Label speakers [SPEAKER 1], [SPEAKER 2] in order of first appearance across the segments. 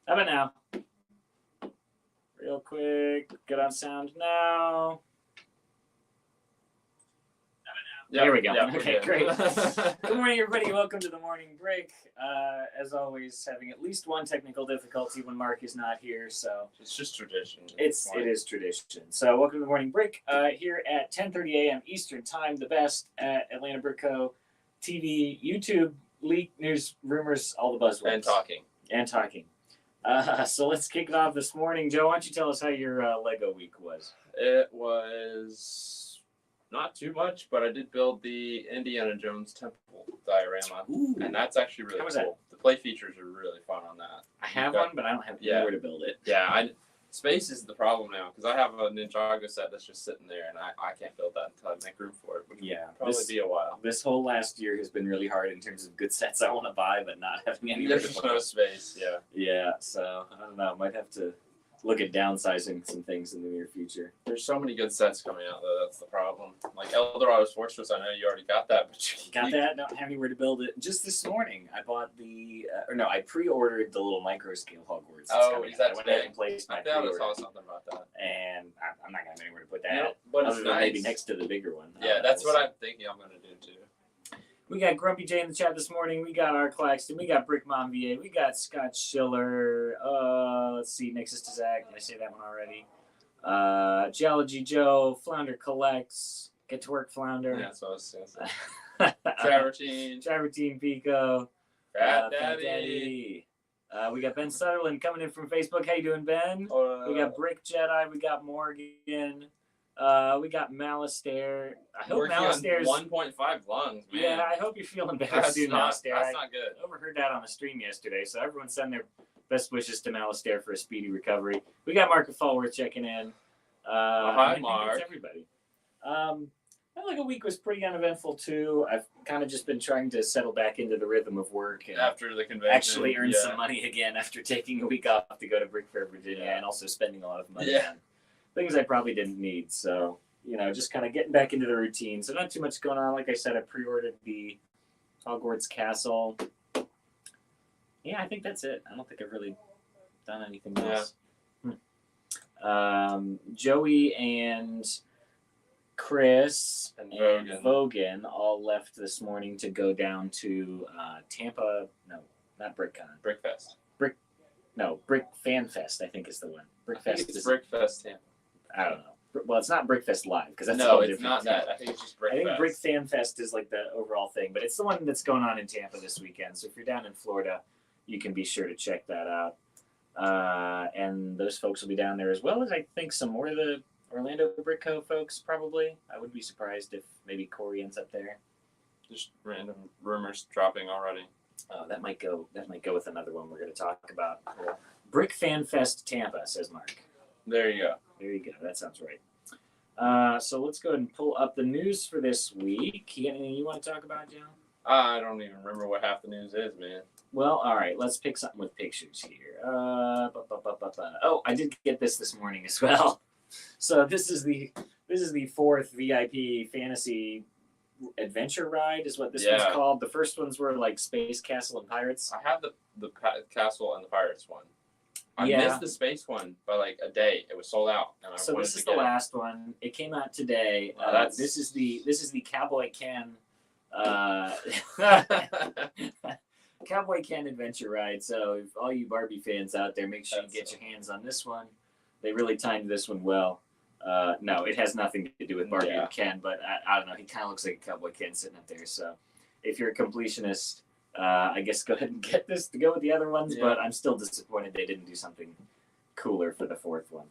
[SPEAKER 1] How about now? Real quick, get on sound now.
[SPEAKER 2] Yep,
[SPEAKER 1] there we go.
[SPEAKER 2] yep,
[SPEAKER 1] Okay, great. Good morning, everybody. Welcome to the morning break. As always, having at least one technical difficulty when Mark is not here, so
[SPEAKER 2] it's just tradition.
[SPEAKER 1] It is tradition. So welcome to the morning break here at 10:30 a.m. Eastern Time. The best at Atlanta Brick Co. TV, YouTube, leak, news, rumors, all the buzzwords. And talking. So let's kick it off this morning. Joe, why don't you tell us how your Lego week was?
[SPEAKER 2] It was not too much, but I did build the Indiana Jones temple diorama.
[SPEAKER 1] Ooh.
[SPEAKER 2] And that's actually really cool.
[SPEAKER 1] That?
[SPEAKER 2] The play features are really fun on that.
[SPEAKER 1] I have one, but I don't have anywhere to build it.
[SPEAKER 2] Yeah, space is the problem now, because I have a Ninjago set that's just sitting there, and I can't build that until I make room for it, which will probably be a while.
[SPEAKER 1] This whole last year has been really hard in terms of good sets I want to buy, but not having anywhere to
[SPEAKER 2] put no space, yeah.
[SPEAKER 1] Yeah, so, I don't know, might have to look at downsizing some things in the near future.
[SPEAKER 2] There's so many good sets coming out, though. That's the problem. Like Eldorado's Fortress, I know you already got that, but
[SPEAKER 1] got that. Don't have anywhere to build it. Just this morning, I bought I pre-ordered the little micro scale Hogwarts.
[SPEAKER 2] Is that today?
[SPEAKER 1] I
[SPEAKER 2] saw something about that.
[SPEAKER 1] And I'm not gonna have anywhere to put that.
[SPEAKER 2] But
[SPEAKER 1] other than maybe next to the bigger one.
[SPEAKER 2] Yeah, that's what I'm thinking I'm gonna do too.
[SPEAKER 1] We got Grumpy J in the chat this morning. We got R. Claxton. We got Brick Mom VA. We got Scott Schiller. Let's see. Nexus to Zach. Did I say that one already? Geology Joe. Flounder Collects. Get to work, Flounder.
[SPEAKER 2] Yeah, so I was saying.
[SPEAKER 1] Travertine Pico.
[SPEAKER 2] Fat Daddy.
[SPEAKER 1] We got Ben Sutherland coming in from Facebook. How you doing, Ben? We got Brick Jedi. We got Morgan. We got Malastair. I hope Malastair's
[SPEAKER 2] 1.5 lungs, man.
[SPEAKER 1] Yeah, I hope you're feeling better soon, Malastair.
[SPEAKER 2] That's not good.
[SPEAKER 1] I overheard that on the stream yesterday, so everyone send their best wishes to Malastair for a speedy recovery. We got Mark Fallworth checking in.
[SPEAKER 2] Hi, Mark.
[SPEAKER 1] Thanks, everybody. I felt like a week was pretty uneventful too. I've kind of just been trying to settle back into the rhythm of work and
[SPEAKER 2] after the convention,
[SPEAKER 1] actually earn some money again after taking a week off to go to Brick Fair, Virginia, and also spending a lot of money on things I probably didn't need. So, just kind of getting back into the routine. So not too much going on. Like I said, I pre-ordered the Hogwarts Castle. Yeah, I think that's it. I don't think I've really done anything else. Joey and Chris and Vogan all left this morning to go down to Tampa. No, not BrickCon.
[SPEAKER 2] Brickfest.
[SPEAKER 1] Brick Fan Fest, I think is the one. Brickfest is
[SPEAKER 2] Brickfest Tampa.
[SPEAKER 1] I don't know. Well, it's not Brickfest Live because that's
[SPEAKER 2] it's not that. I think it's just Brickfest.
[SPEAKER 1] I think Brick Fan Fest is like the overall thing, but it's the one that's going on in Tampa this weekend. So if you're down in Florida, you can be sure to check that out. And those folks will be down there as well as I think some more of the Orlando Brick Co. folks probably. I wouldn't be surprised if maybe Corey ends up there.
[SPEAKER 2] Just random rumors dropping already.
[SPEAKER 1] That might go with another one we're going to talk about. Cool. Brick Fan Fest Tampa, says Mark.
[SPEAKER 2] There you go.
[SPEAKER 1] There you go. That sounds right. So let's go ahead and pull up the news for this week. You got anything you want to talk about, Joe?
[SPEAKER 2] I don't even remember what half the news is, man.
[SPEAKER 1] Well, all right. Let's pick something with pictures here. Oh, I did get this morning as well. So this is the fourth VIP fantasy adventure ride is what this one's called. The first ones were like Space Castle and Pirates.
[SPEAKER 2] I have the Castle and the Pirates one. I missed the Space one by like a day. It was sold out. And
[SPEAKER 1] so this is the last one. It came out today. This is the Cowboy Ken Cowboy Ken adventure ride. So if all you Barbie fans out there, make sure you get your hands on this one. They really timed this one well. No, it has nothing to do with Barbie and Ken, but I don't know. He kind of looks like a Cowboy Ken sitting up there. So if you're a completionist, I guess go ahead and get this to go with the other ones, but I'm still disappointed they didn't do something cooler for the fourth one.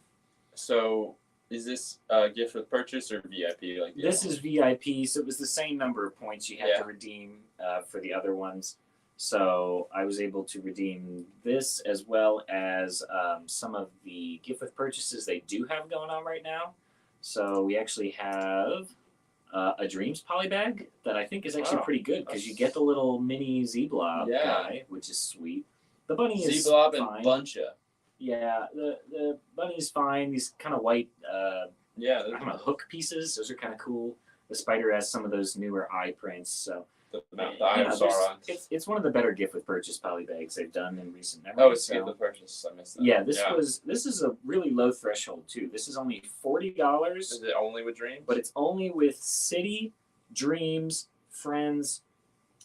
[SPEAKER 1] So
[SPEAKER 2] is this a gift with purchase or VIP?
[SPEAKER 1] This is VIP, so it was the same number of points you had to redeem for the other ones. So I was able to redeem this as well as some of the gift with purchases they do have going on right now. So we actually have a Dreams polybag that I think is actually pretty good because you get the little mini Z-Blob guy, which is sweet. The bunny is
[SPEAKER 2] Z-Blob
[SPEAKER 1] fine.
[SPEAKER 2] And Buncha.
[SPEAKER 1] Yeah, the bunny's fine. These kind of white hook pieces, those are kind of cool. The spider has some of those newer eye prints. So
[SPEAKER 2] the Eye of Sauron.
[SPEAKER 1] It's one of the better gift with purchase poly bags they've done in recent memory.
[SPEAKER 2] Oh, it's gift with purchase. I missed that.
[SPEAKER 1] Yeah, this is a really low threshold too. This is only $40.
[SPEAKER 2] Is it only with Dreams?
[SPEAKER 1] But it's only with City, Dreams, Friends,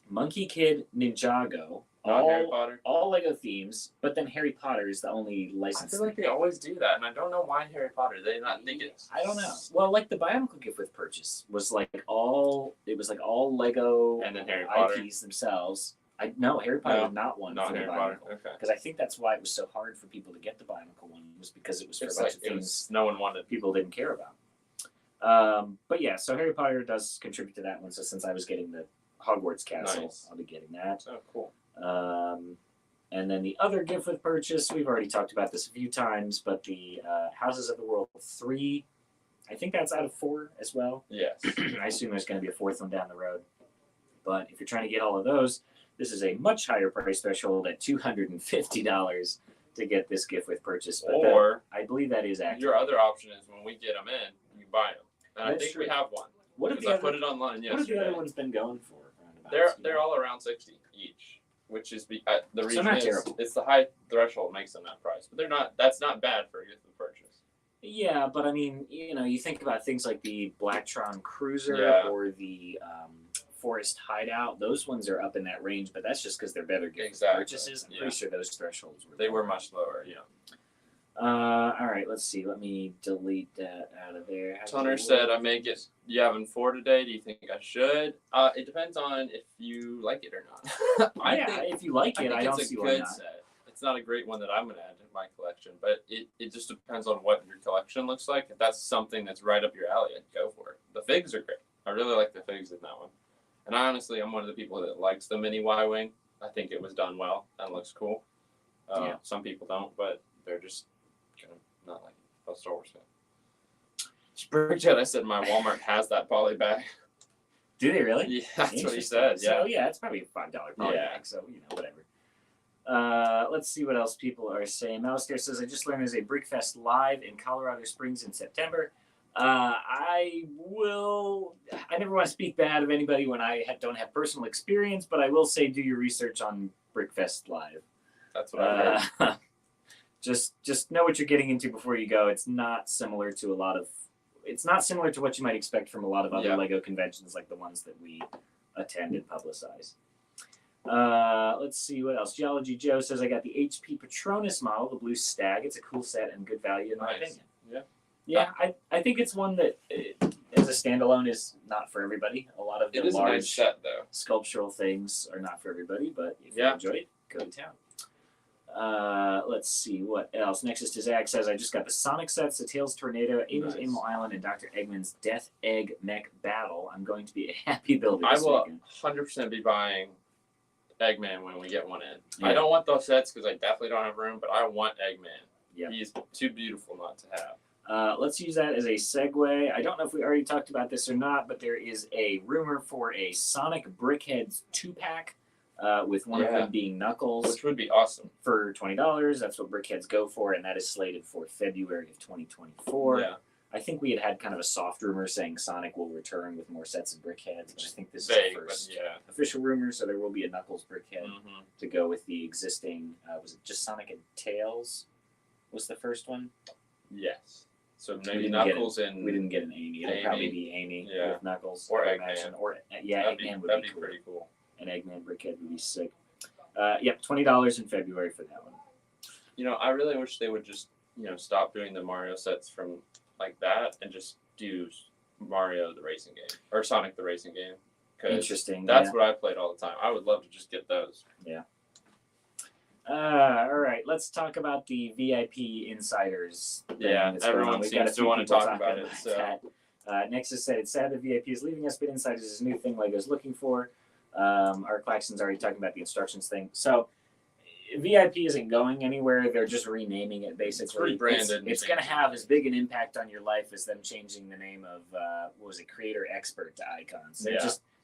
[SPEAKER 1] Monkey Kid, Ninjago.
[SPEAKER 2] Not Harry Potter.
[SPEAKER 1] All Lego themes, but then Harry Potter is the only license.
[SPEAKER 2] I feel like they always do that, and I don't know why Harry Potter. They not think it.
[SPEAKER 1] I don't know. Well, like the Bionicle gift with purchase was all Lego
[SPEAKER 2] and then Harry Potter
[SPEAKER 1] IPs themselves. Harry Potter did not one
[SPEAKER 2] not
[SPEAKER 1] for
[SPEAKER 2] Harry
[SPEAKER 1] the
[SPEAKER 2] Potter.
[SPEAKER 1] Bionicle.
[SPEAKER 2] Okay.
[SPEAKER 1] Because I think that's why it was so hard for people to get the Bionicle one, was because it was for a bunch of things
[SPEAKER 2] no one wanted.
[SPEAKER 1] People didn't care about. But yeah, so Harry Potter does contribute to that one. So since I was getting the Hogwarts Castle, I'll be getting that.
[SPEAKER 2] Oh, cool.
[SPEAKER 1] And then the other gift with purchase, we've already talked about this a few times, but the Houses of the World 3, I think that's out of 4 as well.
[SPEAKER 2] Yes.
[SPEAKER 1] I assume there's going to be a 4th one down the road. But if you're trying to get all of those, this is a much higher price threshold at $250 to get this gift with purchase. But
[SPEAKER 2] or
[SPEAKER 1] I believe that is accurate.
[SPEAKER 2] Your other option is when we get them in, you buy them. And
[SPEAKER 1] That's
[SPEAKER 2] I think
[SPEAKER 1] true.
[SPEAKER 2] we have one.
[SPEAKER 1] What have
[SPEAKER 2] I put it online yesterday.
[SPEAKER 1] What have the other ones been going for?
[SPEAKER 2] They're all around 60 each, which is the reason
[SPEAKER 1] not
[SPEAKER 2] is
[SPEAKER 1] terrible.
[SPEAKER 2] It's the high threshold makes them that price, but they're not. That's not bad for a gift with purchase.
[SPEAKER 1] Yeah, but I mean, you think about things like the Blacktron Cruiser or the Forest Hideout. Those ones are up in that range, but that's just because they're better gift purchases. I'm pretty sure those thresholds
[SPEAKER 2] were much lower. Yeah.
[SPEAKER 1] All right, let's see. Let me delete that out of there.
[SPEAKER 2] Tunner said, I may get Yavin 4 today. Do you think I should? It depends on if you like it or not.
[SPEAKER 1] If you like it, I don't see why not.
[SPEAKER 2] Set. It's not a great one that I'm going to add to my collection, but it just depends on what your collection looks like. If that's something that's right up your alley, I'd go for it. The figs are great. I really like the figs in that one. And I'm one of the people that likes the mini Y-Wing. I think it was done well and looks cool. Some people don't, but they're just not like a Star Wars fan. Spurgeon, I said my Walmart has that poly bag.
[SPEAKER 1] Do they really?
[SPEAKER 2] Yeah, that's what he said. Yeah.
[SPEAKER 1] So yeah, it's probably a $5 poly bag. So whatever. Let's see what else people are saying. Malistair says, I just learned there's a Brickfest live in Colorado Springs in September. I never want to speak bad of anybody when I don't have personal experience, but I will say do your research on Brickfest live.
[SPEAKER 2] That's what I heard.
[SPEAKER 1] Just know what you're getting into before you go. It's not similar to what you might expect from a lot of other Lego conventions like the ones that we attend and publicize. Let's see what else. Geology Joe says, I got the HP Patronus model, the blue stag. It's a cool set and good value in my opinion. Yeah, I think it's one that as a standalone is not for everybody. A lot of the large
[SPEAKER 2] a nice set, though.
[SPEAKER 1] Sculptural things are not for everybody, but if you enjoy it, go to town. Let's see what else. Nexus to Zach says, I just got the Sonic sets, the Tails Tornado, Amy's Animal Island, and Dr. Eggman's Death Egg Mech Battle. I'm going to be a happy builder this weekend.
[SPEAKER 2] 100% be buying Eggman when we get one in. Yeah. I don't want those sets because I definitely don't have room, but I want Eggman.
[SPEAKER 1] Yep.
[SPEAKER 2] He's too beautiful not to have.
[SPEAKER 1] Let's use that as a segue. I don't know if we already talked about this or not, but there is a rumor for a Sonic Brickheads 2-pack. With one of them being Knuckles.
[SPEAKER 2] Which would be awesome.
[SPEAKER 1] For $20. That's what Brickheads go for, and that is slated for February of 2024. Yeah. I think we had kind of a soft rumor saying Sonic will return with more sets of Brickheads. But I think this is the first official rumor, so there will be a Knuckles Brickhead to go with the existing, was it just Sonic and Tails was the first one?
[SPEAKER 2] Yes. So maybe Knuckles
[SPEAKER 1] we didn't get an Amy. It'll probably be Amy with Knuckles.
[SPEAKER 2] Or Eggman.
[SPEAKER 1] Eggman would
[SPEAKER 2] be pretty cool.
[SPEAKER 1] An Eggman Brickhead would be sick. $20 in February for that one.
[SPEAKER 2] I really wish they would just, stop doing the Mario sets from like that and just do Mario the racing game or Sonic the racing game.
[SPEAKER 1] Interesting.
[SPEAKER 2] That's what I played all the time. I would love to just get those.
[SPEAKER 1] Yeah. All right, let's talk about the VIP Insiders.
[SPEAKER 2] Everyone seems to want to talk about it. So.
[SPEAKER 1] Nexus said, it's sad that VIP is leaving us, but Insiders is a new thing Lego's looking for. Our Claxton's already talking about the instructions thing. So VIP isn't going anywhere. They're just renaming it, basically.
[SPEAKER 2] It's rebranded.
[SPEAKER 1] It's going to have as big an impact on your life as them changing the name of, Creator Expert to Icons.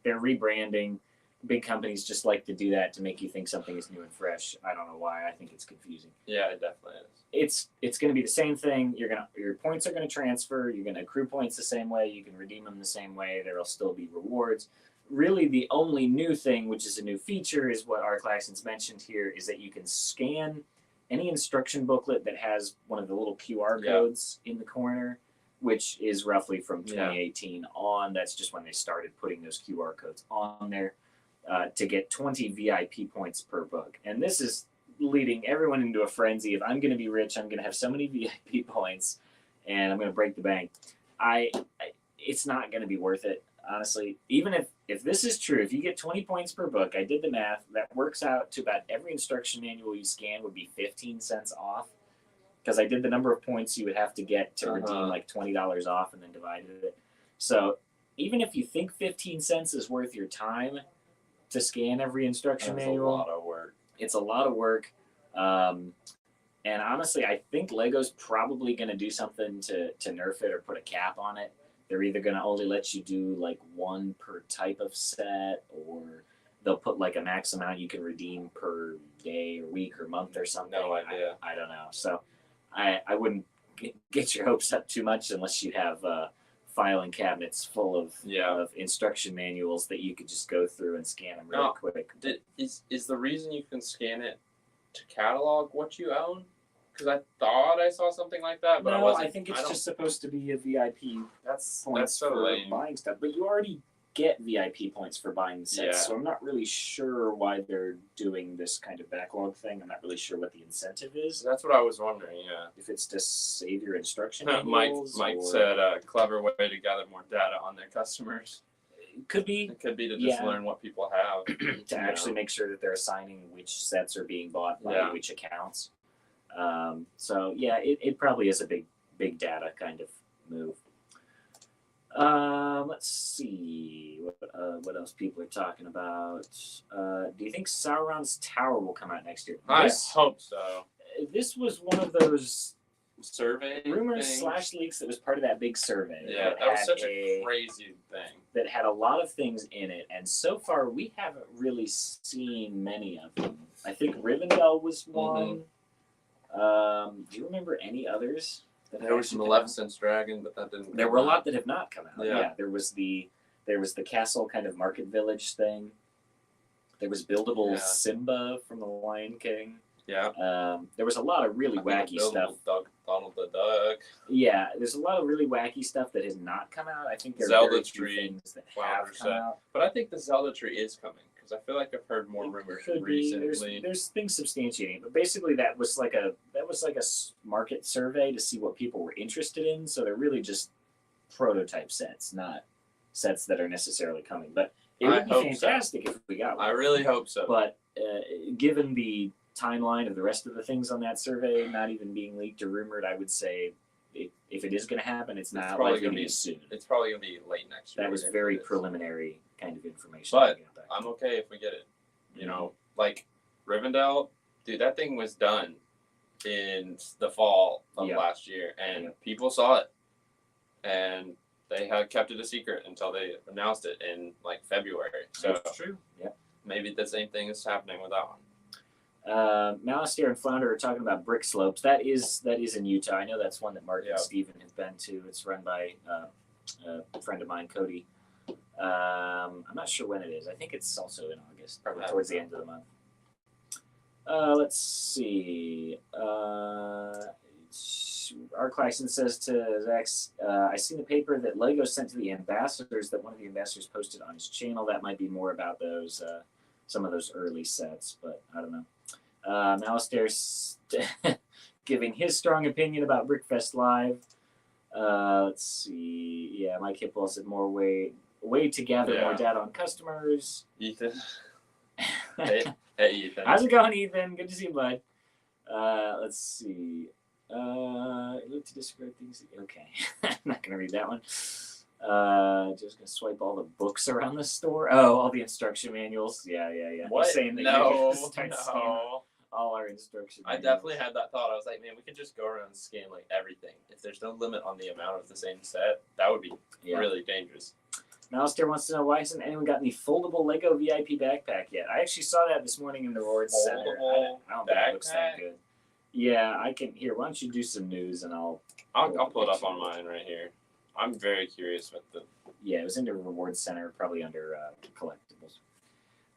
[SPEAKER 1] They're rebranding. Big companies just like to do that to make you think something is new and fresh. I don't know why. I think it's confusing.
[SPEAKER 2] Yeah, it definitely is.
[SPEAKER 1] It's going to be the same thing. Your points are going to transfer. You're going to accrue points the same way. You can redeem them the same way. There will still be rewards. really the only new thing, which is a new feature, is what our Claxons mentioned here, is that you can scan any instruction booklet that has one of the little QR codes in the corner, which is roughly from 2018 on. That's just when they started putting those QR codes on there to get 20 VIP points per book. And this is leading everyone into a frenzy of, I'm going to be rich, I'm going to have so many VIP points, and I'm going to break the bank. It's not going to be worth it, honestly. Even if this is true, if you get 20 points per book, I did the math, that works out to about every instruction manual you scan would be 15 cents off, because I did the number of points you would have to get to redeem like $20 off and then divided it. So even if you think 15 cents is worth your time to scan every instruction manual,
[SPEAKER 2] a lot of work.
[SPEAKER 1] It's a lot of work. And honestly, I think Lego's probably going to do something to nerf it or put a cap on it. They're either going to only let you do like one per type of set, or they'll put like a max amount you can redeem per day or week or month or something.
[SPEAKER 2] No idea.
[SPEAKER 1] I don't know. So I wouldn't get your hopes up too much unless you have filing cabinets full of instruction manuals that you could just go through and scan them really quick.
[SPEAKER 2] Is the reason you can scan it to catalog what you own? Because I thought I saw something like that, but
[SPEAKER 1] no, I think it's just supposed to be a VIP points
[SPEAKER 2] so
[SPEAKER 1] for
[SPEAKER 2] lame.
[SPEAKER 1] buying stuff. But you already get VIP points for buying the sets, so I'm not really sure why they're doing this kind of backlog thing. I'm not really sure what the incentive is.
[SPEAKER 2] That's what I was wondering, yeah.
[SPEAKER 1] If it's to save your instruction
[SPEAKER 2] Mike
[SPEAKER 1] manuals,
[SPEAKER 2] said a clever way to gather more data on their customers.
[SPEAKER 1] It could be.
[SPEAKER 2] It could be to just learn what people have.
[SPEAKER 1] To actually make sure that they're assigning which sets are being bought by which accounts. So yeah, it probably is a big data kind of move. Let's see what else people are talking about. Do you think Sauron's Tower will come out next year?
[SPEAKER 2] I hope so.
[SPEAKER 1] This was one of those
[SPEAKER 2] survey
[SPEAKER 1] rumors / leaks that was part of that big survey.
[SPEAKER 2] Yeah, that was such a crazy thing.
[SPEAKER 1] That had a lot of things in it, and so far we haven't really seen many of them. I think Rivendell was one. Do you remember any others?
[SPEAKER 2] There was Maleficent's dragon, but that didn't.
[SPEAKER 1] There were a lot that have not come out.
[SPEAKER 2] Yeah,
[SPEAKER 1] there was the castle kind of market village thing. There was buildable Simba from the Lion King.
[SPEAKER 2] Yeah.
[SPEAKER 1] There was a lot of really wacky stuff.
[SPEAKER 2] Donald the Duck.
[SPEAKER 1] Yeah, there's a lot of really wacky stuff that has not come out. I think there are
[SPEAKER 2] Zelda
[SPEAKER 1] very few
[SPEAKER 2] tree
[SPEAKER 1] things that have come out.
[SPEAKER 2] But I think the Zelda tree is coming, because I feel like I've heard more rumors recently.
[SPEAKER 1] There's things substantiating, but basically that was like a market survey to see what people were interested in. So they're really just prototype sets, not sets that are necessarily coming. But it would be fantastic if we got one.
[SPEAKER 2] I really hope so.
[SPEAKER 1] But given the timeline of the rest of the things on that survey not even being leaked or rumored, I would say if it is going to happen, it's not likely to be soon.
[SPEAKER 2] It's probably going to be late next year.
[SPEAKER 1] That was very preliminary kind of information.
[SPEAKER 2] But I'm okay if we get it. You know, like Rivendell, dude, that thing was done in the fall of last year, and people saw it, and they had kept it a secret until they announced it in like February. So
[SPEAKER 1] that's true. Yeah.
[SPEAKER 2] Maybe the same thing is happening with that one.
[SPEAKER 1] Malastair and Flounder are talking about Brick Slopes. That is in Utah. I know that's one that Mark and Steven have been to. It's run by a friend of mine, Cody. I'm not sure when it is. I think it's also in August, probably towards the end of the month. Let's see. R. Claxton says to Zax, I seen the paper that Lego sent to the ambassadors that one of the ambassadors posted on his channel. That might be more about those some of those early sets, but I don't know. Malastair's giving his strong opinion about Brickfest Live. Let's see. Yeah, Mike Hipple said more way to gather more data on customers.
[SPEAKER 2] Ethan. Hey, Ethan.
[SPEAKER 1] How's it going, Ethan? Good to see you, bud. Let's see. Look to describe things. Okay. I'm not going to read that one. Just going to swipe all the books around the store. Oh, all the instruction manuals. Yeah.
[SPEAKER 2] What?
[SPEAKER 1] He's saying that
[SPEAKER 2] no.
[SPEAKER 1] All our instruction
[SPEAKER 2] manuals. I definitely had that thought. I was like, man, we could just go around and scan like everything. If there's no limit on the amount of the same set, that would be really dangerous.
[SPEAKER 1] Malastair wants to know, why hasn't anyone gotten the foldable Lego VIP backpack yet? I actually saw that this morning in the Rewards Center. I don't think it looks that good. Yeah, I can. Here, why don't you do some news and I'll
[SPEAKER 2] pull it up on mine right here. I'm very curious what
[SPEAKER 1] Yeah, it was under Rewards Center, probably under collectibles.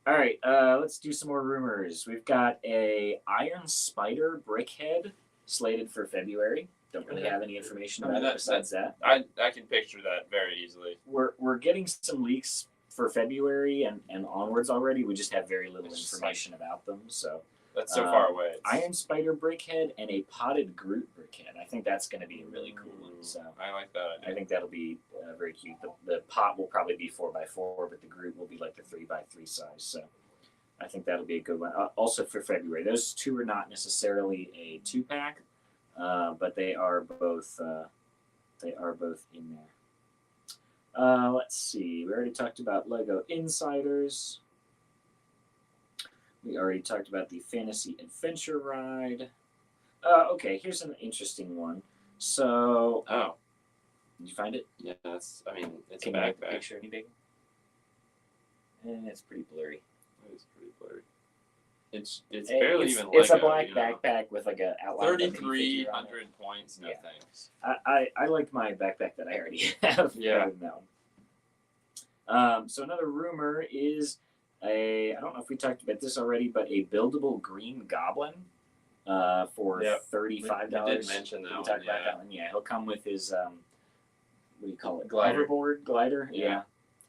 [SPEAKER 1] All right, let's do some more rumors. We've got a Iron Spider Brickhead slated for February. Don't really have any information about it besides that.
[SPEAKER 2] I can picture that very easily.
[SPEAKER 1] We're getting some leaks for February and onwards already. We just have very little information about them. So
[SPEAKER 2] that's so far away.
[SPEAKER 1] Iron Spider Brickhead and a Potted Groot Brickhead. I think that's going to be a really cool one. So
[SPEAKER 2] I like that idea.
[SPEAKER 1] I think that'll be very cute. The pot will probably be 4x4, but the Groot will be like the 3x3 size. So I think that'll be a good one. Also for February, those two are not necessarily a 2-pack, but they are both in there. Let's see. We already talked about Lego Insiders. We already talked about the Fantasy Adventure Ride. Okay, here's an interesting one. So, did you find it?
[SPEAKER 2] Yeah, it's a
[SPEAKER 1] Can you make the
[SPEAKER 2] backpack.
[SPEAKER 1] picture any bigger? It's pretty blurry.
[SPEAKER 2] It is pretty blurry. It's barely even Lego.
[SPEAKER 1] It's a black backpack with like a outline.
[SPEAKER 2] 3,300 points. No thanks.
[SPEAKER 1] I like my backpack that I already have.
[SPEAKER 2] Yeah.
[SPEAKER 1] So another rumor is I don't know if we talked about this already, but a buildable Green Goblin for $35.
[SPEAKER 2] We did mention that
[SPEAKER 1] we
[SPEAKER 2] one.
[SPEAKER 1] talked about that one. Yeah, he'll come with his what do you call it?
[SPEAKER 2] Glider.
[SPEAKER 1] Hoverboard glider.
[SPEAKER 2] Yeah.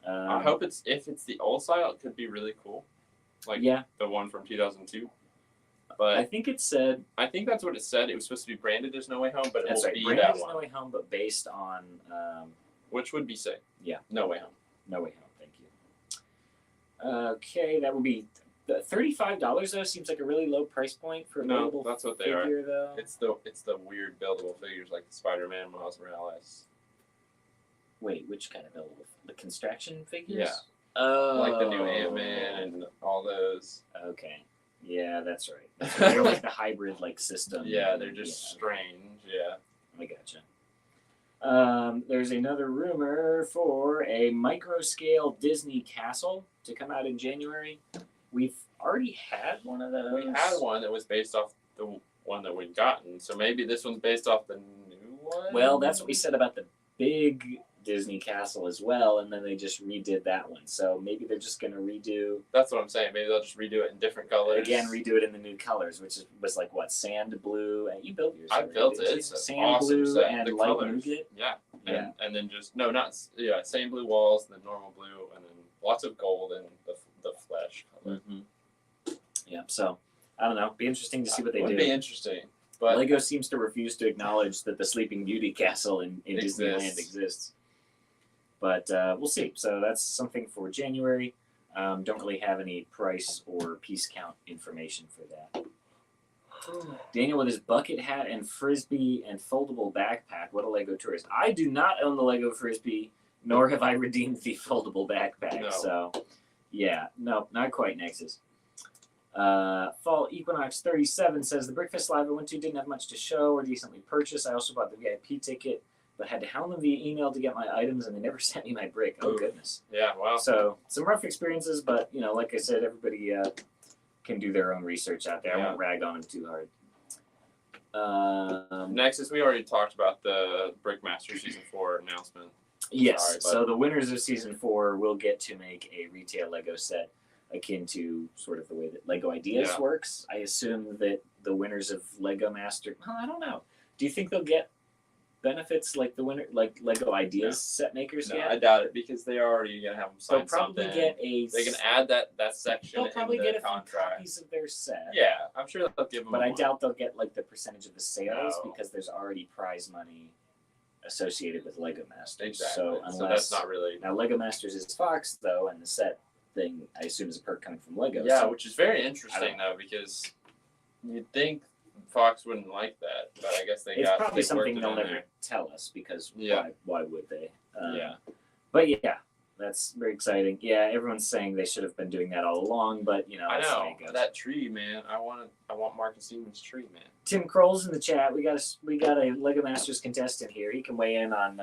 [SPEAKER 2] I hope if it's the old style, it could be really cool. Like the one from 2002. But
[SPEAKER 1] I think it said.
[SPEAKER 2] I think that's what it said. It was supposed to be branded as No Way Home, but it will be
[SPEAKER 1] branded
[SPEAKER 2] that
[SPEAKER 1] as
[SPEAKER 2] one.
[SPEAKER 1] No Way Home, but based on.
[SPEAKER 2] Which would be sick.
[SPEAKER 1] Yeah.
[SPEAKER 2] No Way Home.
[SPEAKER 1] No Way Home. Thank you. Okay, that would be $35 though. Seems like a really low price point for a buildable
[SPEAKER 2] that's what they
[SPEAKER 1] figure,
[SPEAKER 2] are.
[SPEAKER 1] Though.
[SPEAKER 2] It's the weird buildable figures like the Spider-Man, Miles Morales.
[SPEAKER 1] Wait, which kind of buildable? The construction figures?
[SPEAKER 2] Yeah.
[SPEAKER 1] Oh.
[SPEAKER 2] Like the new Ant-Man and all those.
[SPEAKER 1] Okay. Yeah, that's right. They're like the hybrid system.
[SPEAKER 2] Yeah, they're just strange. Yeah.
[SPEAKER 1] I gotcha. There's another rumor for a micro-scale Disney castle to come out in January. We've already had one of those.
[SPEAKER 2] We had one that was based off the one that we'd gotten, so maybe this one's based off the new one?
[SPEAKER 1] Well, that's what we said about the big Disney castle as well, and then they just redid that one. So maybe they're just going to redo...
[SPEAKER 2] That's what I'm saying. Maybe they'll just redo it in different colors.
[SPEAKER 1] Again, redo it in the new colors, which was like, what, sand blue? And you built yours.
[SPEAKER 2] I built it. It's
[SPEAKER 1] sand
[SPEAKER 2] awesome
[SPEAKER 1] blue
[SPEAKER 2] set.
[SPEAKER 1] and
[SPEAKER 2] the
[SPEAKER 1] light
[SPEAKER 2] colors.
[SPEAKER 1] nougat.
[SPEAKER 2] Yeah.
[SPEAKER 1] Yeah.
[SPEAKER 2] And then just, same blue walls, then normal blue, and then lots of gold and the flesh color.
[SPEAKER 1] Mm-hmm. Yeah, so, I don't know. Be interesting to see what they do.
[SPEAKER 2] Would be interesting. But
[SPEAKER 1] Lego seems to refuse to acknowledge that the Sleeping Beauty castle in Disneyland exists. But we'll see. So that's something for January. Don't really have any price or piece count information for that. Daniel with his bucket hat and frisbee and foldable backpack. What a Lego tourist. I do not own the Lego frisbee, nor have I redeemed the foldable backpack.
[SPEAKER 2] No.
[SPEAKER 1] So, yeah, no, not quite Nexus. Fall Equinox 37 says the Brickfest Live I went to didn't have much to show or decently purchase. I also bought the VIP ticket, but had to hound them via email to get my items, and they never sent me my brick. Oh, goodness.
[SPEAKER 2] Yeah, wow.
[SPEAKER 1] So, some rough experiences, but, like I said, everybody can do their own research out there. I won't rag on them too hard.
[SPEAKER 2] Nexus, we already talked about the Brickmaster Season 4 announcement.
[SPEAKER 1] Yes, so the winners of Season 4 will get to make a retail Lego set akin to sort of the way that Lego Ideas works. I assume that the winners of Lego Master... Well, I don't know. Do you think they'll get benefits like the winner, like Lego Ideas set makers get?
[SPEAKER 2] I doubt it because they are already gonna have them sign
[SPEAKER 1] They'll probably
[SPEAKER 2] something.
[SPEAKER 1] get a...
[SPEAKER 2] They can add that section.
[SPEAKER 1] They'll probably
[SPEAKER 2] in the
[SPEAKER 1] get a
[SPEAKER 2] contract.
[SPEAKER 1] few copies of their set.
[SPEAKER 2] Yeah, I'm sure they'll give them.
[SPEAKER 1] But I doubt they'll get the percentage of the sales
[SPEAKER 2] No.
[SPEAKER 1] because there's already prize money associated with Lego Masters.
[SPEAKER 2] Exactly.
[SPEAKER 1] So
[SPEAKER 2] that's not really.
[SPEAKER 1] Now Lego Masters is Fox though, and the set thing I assume is a perk coming from Lego.
[SPEAKER 2] Yeah,
[SPEAKER 1] so
[SPEAKER 2] which is very interesting though because you'd think Fox wouldn't like that, but I guess
[SPEAKER 1] it's probably something they'll never tell us because why would they? But yeah, that's very exciting. Yeah, everyone's saying they should have been doing that all along, but
[SPEAKER 2] I know that tree, man. I want Marcus Siemens' tree, man.
[SPEAKER 1] Tim Kroll's in the chat. We got a Lego Masters contestant here. He can weigh in on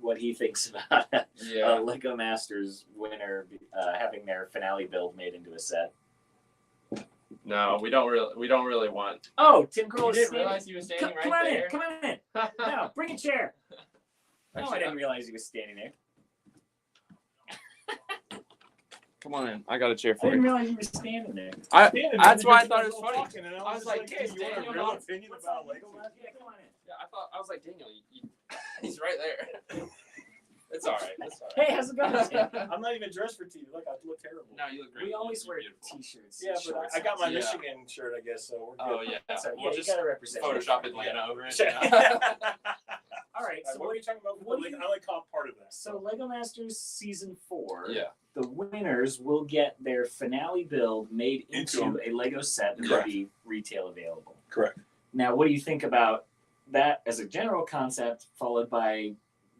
[SPEAKER 1] what he thinks about a Lego Masters winner having their finale build made into a set.
[SPEAKER 2] No, we don't really want.
[SPEAKER 1] Oh, Tim Kroll
[SPEAKER 2] didn't realize he was standing
[SPEAKER 1] come
[SPEAKER 2] right
[SPEAKER 1] on
[SPEAKER 2] there.
[SPEAKER 1] Come on in. No, bring a chair. No, I didn't realize he was standing there.
[SPEAKER 2] Come on in. I got a chair
[SPEAKER 1] I
[SPEAKER 2] for
[SPEAKER 1] didn't
[SPEAKER 2] you.
[SPEAKER 1] realize you were standing there.
[SPEAKER 2] That's why I thought it was funny.
[SPEAKER 3] Talking, and
[SPEAKER 2] I was like, hey,
[SPEAKER 3] do you want a
[SPEAKER 2] Daniel,
[SPEAKER 3] real
[SPEAKER 2] not-
[SPEAKER 3] opinion
[SPEAKER 1] What's
[SPEAKER 3] about
[SPEAKER 1] up?
[SPEAKER 3] Lego?
[SPEAKER 1] Yeah, come on in.
[SPEAKER 2] Yeah, I was like, Daniel, he's right there. It's all right. It's all right.
[SPEAKER 1] Hey, how's it going, Tim?
[SPEAKER 3] I'm not even dressed for TV. Look, I look terrible.
[SPEAKER 2] No, you look great.
[SPEAKER 1] We always
[SPEAKER 2] You
[SPEAKER 1] wear
[SPEAKER 2] look beautiful.
[SPEAKER 1] t-shirts.
[SPEAKER 3] Yeah,
[SPEAKER 1] and
[SPEAKER 3] but
[SPEAKER 1] shorts
[SPEAKER 3] I got my
[SPEAKER 2] Yeah.
[SPEAKER 3] Michigan shirt, I guess. So we're good.
[SPEAKER 2] Oh yeah.
[SPEAKER 3] That's all right.
[SPEAKER 1] Yeah,
[SPEAKER 3] We'll
[SPEAKER 1] you gotta represent.
[SPEAKER 2] Photoshop Atlanta over it.
[SPEAKER 1] All right, so
[SPEAKER 3] what are you talking about?
[SPEAKER 1] what do
[SPEAKER 3] Like,
[SPEAKER 1] you-
[SPEAKER 3] I like caught part of that.
[SPEAKER 1] So Lego Masters Season 4,
[SPEAKER 2] Yeah.
[SPEAKER 1] the winners will get their finale build made into a Lego set that will
[SPEAKER 3] Correct.
[SPEAKER 1] be retail available.
[SPEAKER 3] Correct.
[SPEAKER 1] Now, what do you think about that as a general concept, followed by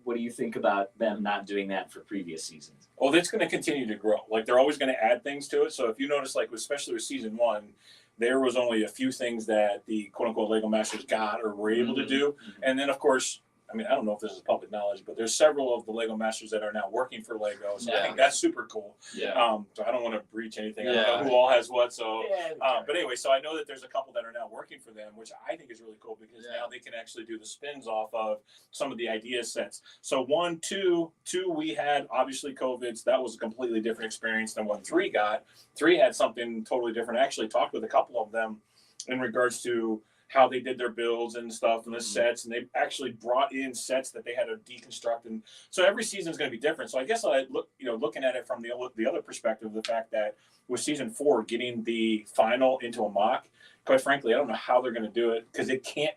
[SPEAKER 1] what do you think about them not doing that for previous seasons?
[SPEAKER 3] Well, it's going to continue to grow. Like, they're always going to add things to it. So if you notice, like, especially with Season 1, there was only a few things that the quote-unquote Lego Masters got or were able to do. And then, of course, I mean, I don't know if this is public knowledge, but there's several of the Lego Masters that are now working for Lego. So I think that's super cool.
[SPEAKER 2] Yeah.
[SPEAKER 3] So I don't want to breach anything. I
[SPEAKER 2] Yeah.
[SPEAKER 3] don't know who all has what. So,
[SPEAKER 1] Yeah,
[SPEAKER 3] but anyway, so I know that there's a couple that are now working for them, which I think is really cool because now they can actually do the spins off of some of the idea sets. So 1, 2, we had obviously COVID. So that was a completely different experience than what 3 got. 3 had something totally different. I actually talked with a couple of them in regards to how they did their builds and stuff and the sets, and they actually brought in sets that they had to deconstruct, and so every season is going to be different. So I guess I look, looking at it from the other perspective, the fact that with Season 4 getting the final into a mock, quite frankly, I don't know how they're going to do it because it can't.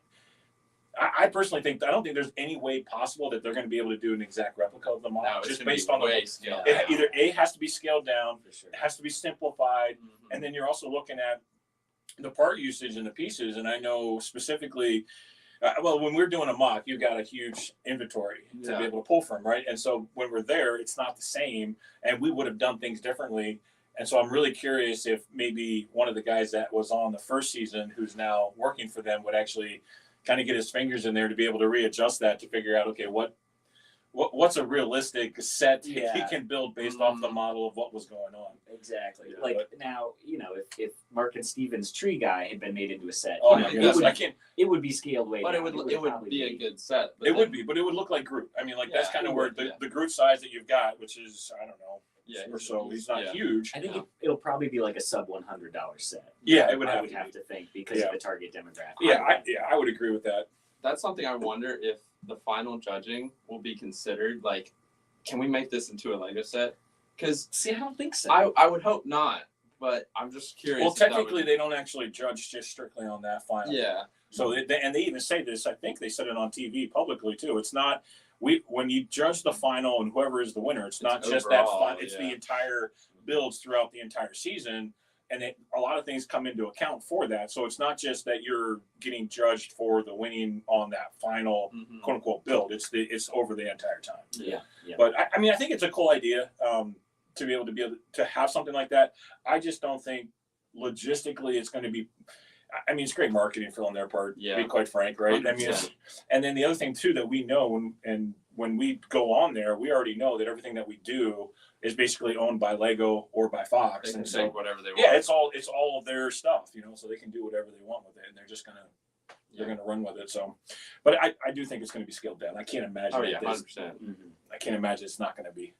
[SPEAKER 3] I personally think I don't think there's any way possible that they're going to be able to do an exact replica of the mock,
[SPEAKER 2] No,
[SPEAKER 3] just based on the
[SPEAKER 2] scale.
[SPEAKER 3] it, either A has to be scaled down,
[SPEAKER 1] for sure.
[SPEAKER 3] it has to be simplified, and then you're also looking at the part usage and the pieces. And I know specifically, when we're doing a mock, you've got a huge inventory to be able to pull from, right? And so when we're there, it's not the same, and we would have done things differently. And so I'm really curious if maybe one of the guys that was on the first season, who's now working for them, would actually kind of get his fingers in there to be able to readjust that to figure out, okay, what's a realistic set he can build based off the model of what was going on.
[SPEAKER 1] Exactly.
[SPEAKER 3] Yeah,
[SPEAKER 1] like now, if Mark and Steven's tree guy had been made into a set,
[SPEAKER 3] Oh
[SPEAKER 1] you
[SPEAKER 3] my
[SPEAKER 1] know,
[SPEAKER 3] goodness, I can't.
[SPEAKER 1] it would be scaled way
[SPEAKER 2] But
[SPEAKER 1] down.
[SPEAKER 2] it would
[SPEAKER 1] probably
[SPEAKER 2] be a good set.
[SPEAKER 3] It would be, but it would look like Groot. I mean, like that's
[SPEAKER 2] Yeah,
[SPEAKER 3] kind of
[SPEAKER 2] it
[SPEAKER 3] where
[SPEAKER 2] would,
[SPEAKER 3] the Groot size that you've got, which is I don't know, or so. He's not huge.
[SPEAKER 1] I think it'll probably be like a sub $100 set.
[SPEAKER 3] Yeah, it would
[SPEAKER 1] I
[SPEAKER 3] have
[SPEAKER 1] would
[SPEAKER 3] to
[SPEAKER 1] have
[SPEAKER 3] be.
[SPEAKER 1] to think because of the target demographic.
[SPEAKER 3] Yeah, I would agree with that.
[SPEAKER 2] That's something I wonder if the final judging will be considered. Like, can we make this into a Lego set? Because
[SPEAKER 1] See, I don't think so.
[SPEAKER 2] I would hope not, but I'm just curious.
[SPEAKER 3] Well,
[SPEAKER 2] if that
[SPEAKER 3] technically,
[SPEAKER 2] would-
[SPEAKER 3] they don't actually judge just strictly on that final.
[SPEAKER 2] Yeah.
[SPEAKER 3] So they even say this. I think they said it on TV publicly too. It's not when you judge the final and whoever is the winner. It's not just
[SPEAKER 2] overall,
[SPEAKER 3] that. It's the entire builds throughout the entire season, and a lot of things come into account for that. So it's not just that you're getting judged for the winning on that final quote unquote build. It's over the entire time.
[SPEAKER 1] Yeah.
[SPEAKER 3] But I mean, I think it's a cool idea to be able to have something like that. I just don't think logistically it's going to be. I mean, it's great marketing on their part, to be quite frank, right?
[SPEAKER 2] 100%.
[SPEAKER 3] I mean, and then the other thing too that we know, when we go on there, we already know that everything that we do is basically owned by Lego or by Fox,
[SPEAKER 2] They can
[SPEAKER 3] and so
[SPEAKER 2] take whatever they want.
[SPEAKER 3] yeah, it's all of their stuff, so they can do whatever they want with it, and they're just gonna run with it. So, but I do think it's gonna be scaled down. I can't imagine.
[SPEAKER 2] Oh yeah,
[SPEAKER 3] that
[SPEAKER 2] 100%.
[SPEAKER 3] I can't imagine it's not gonna be.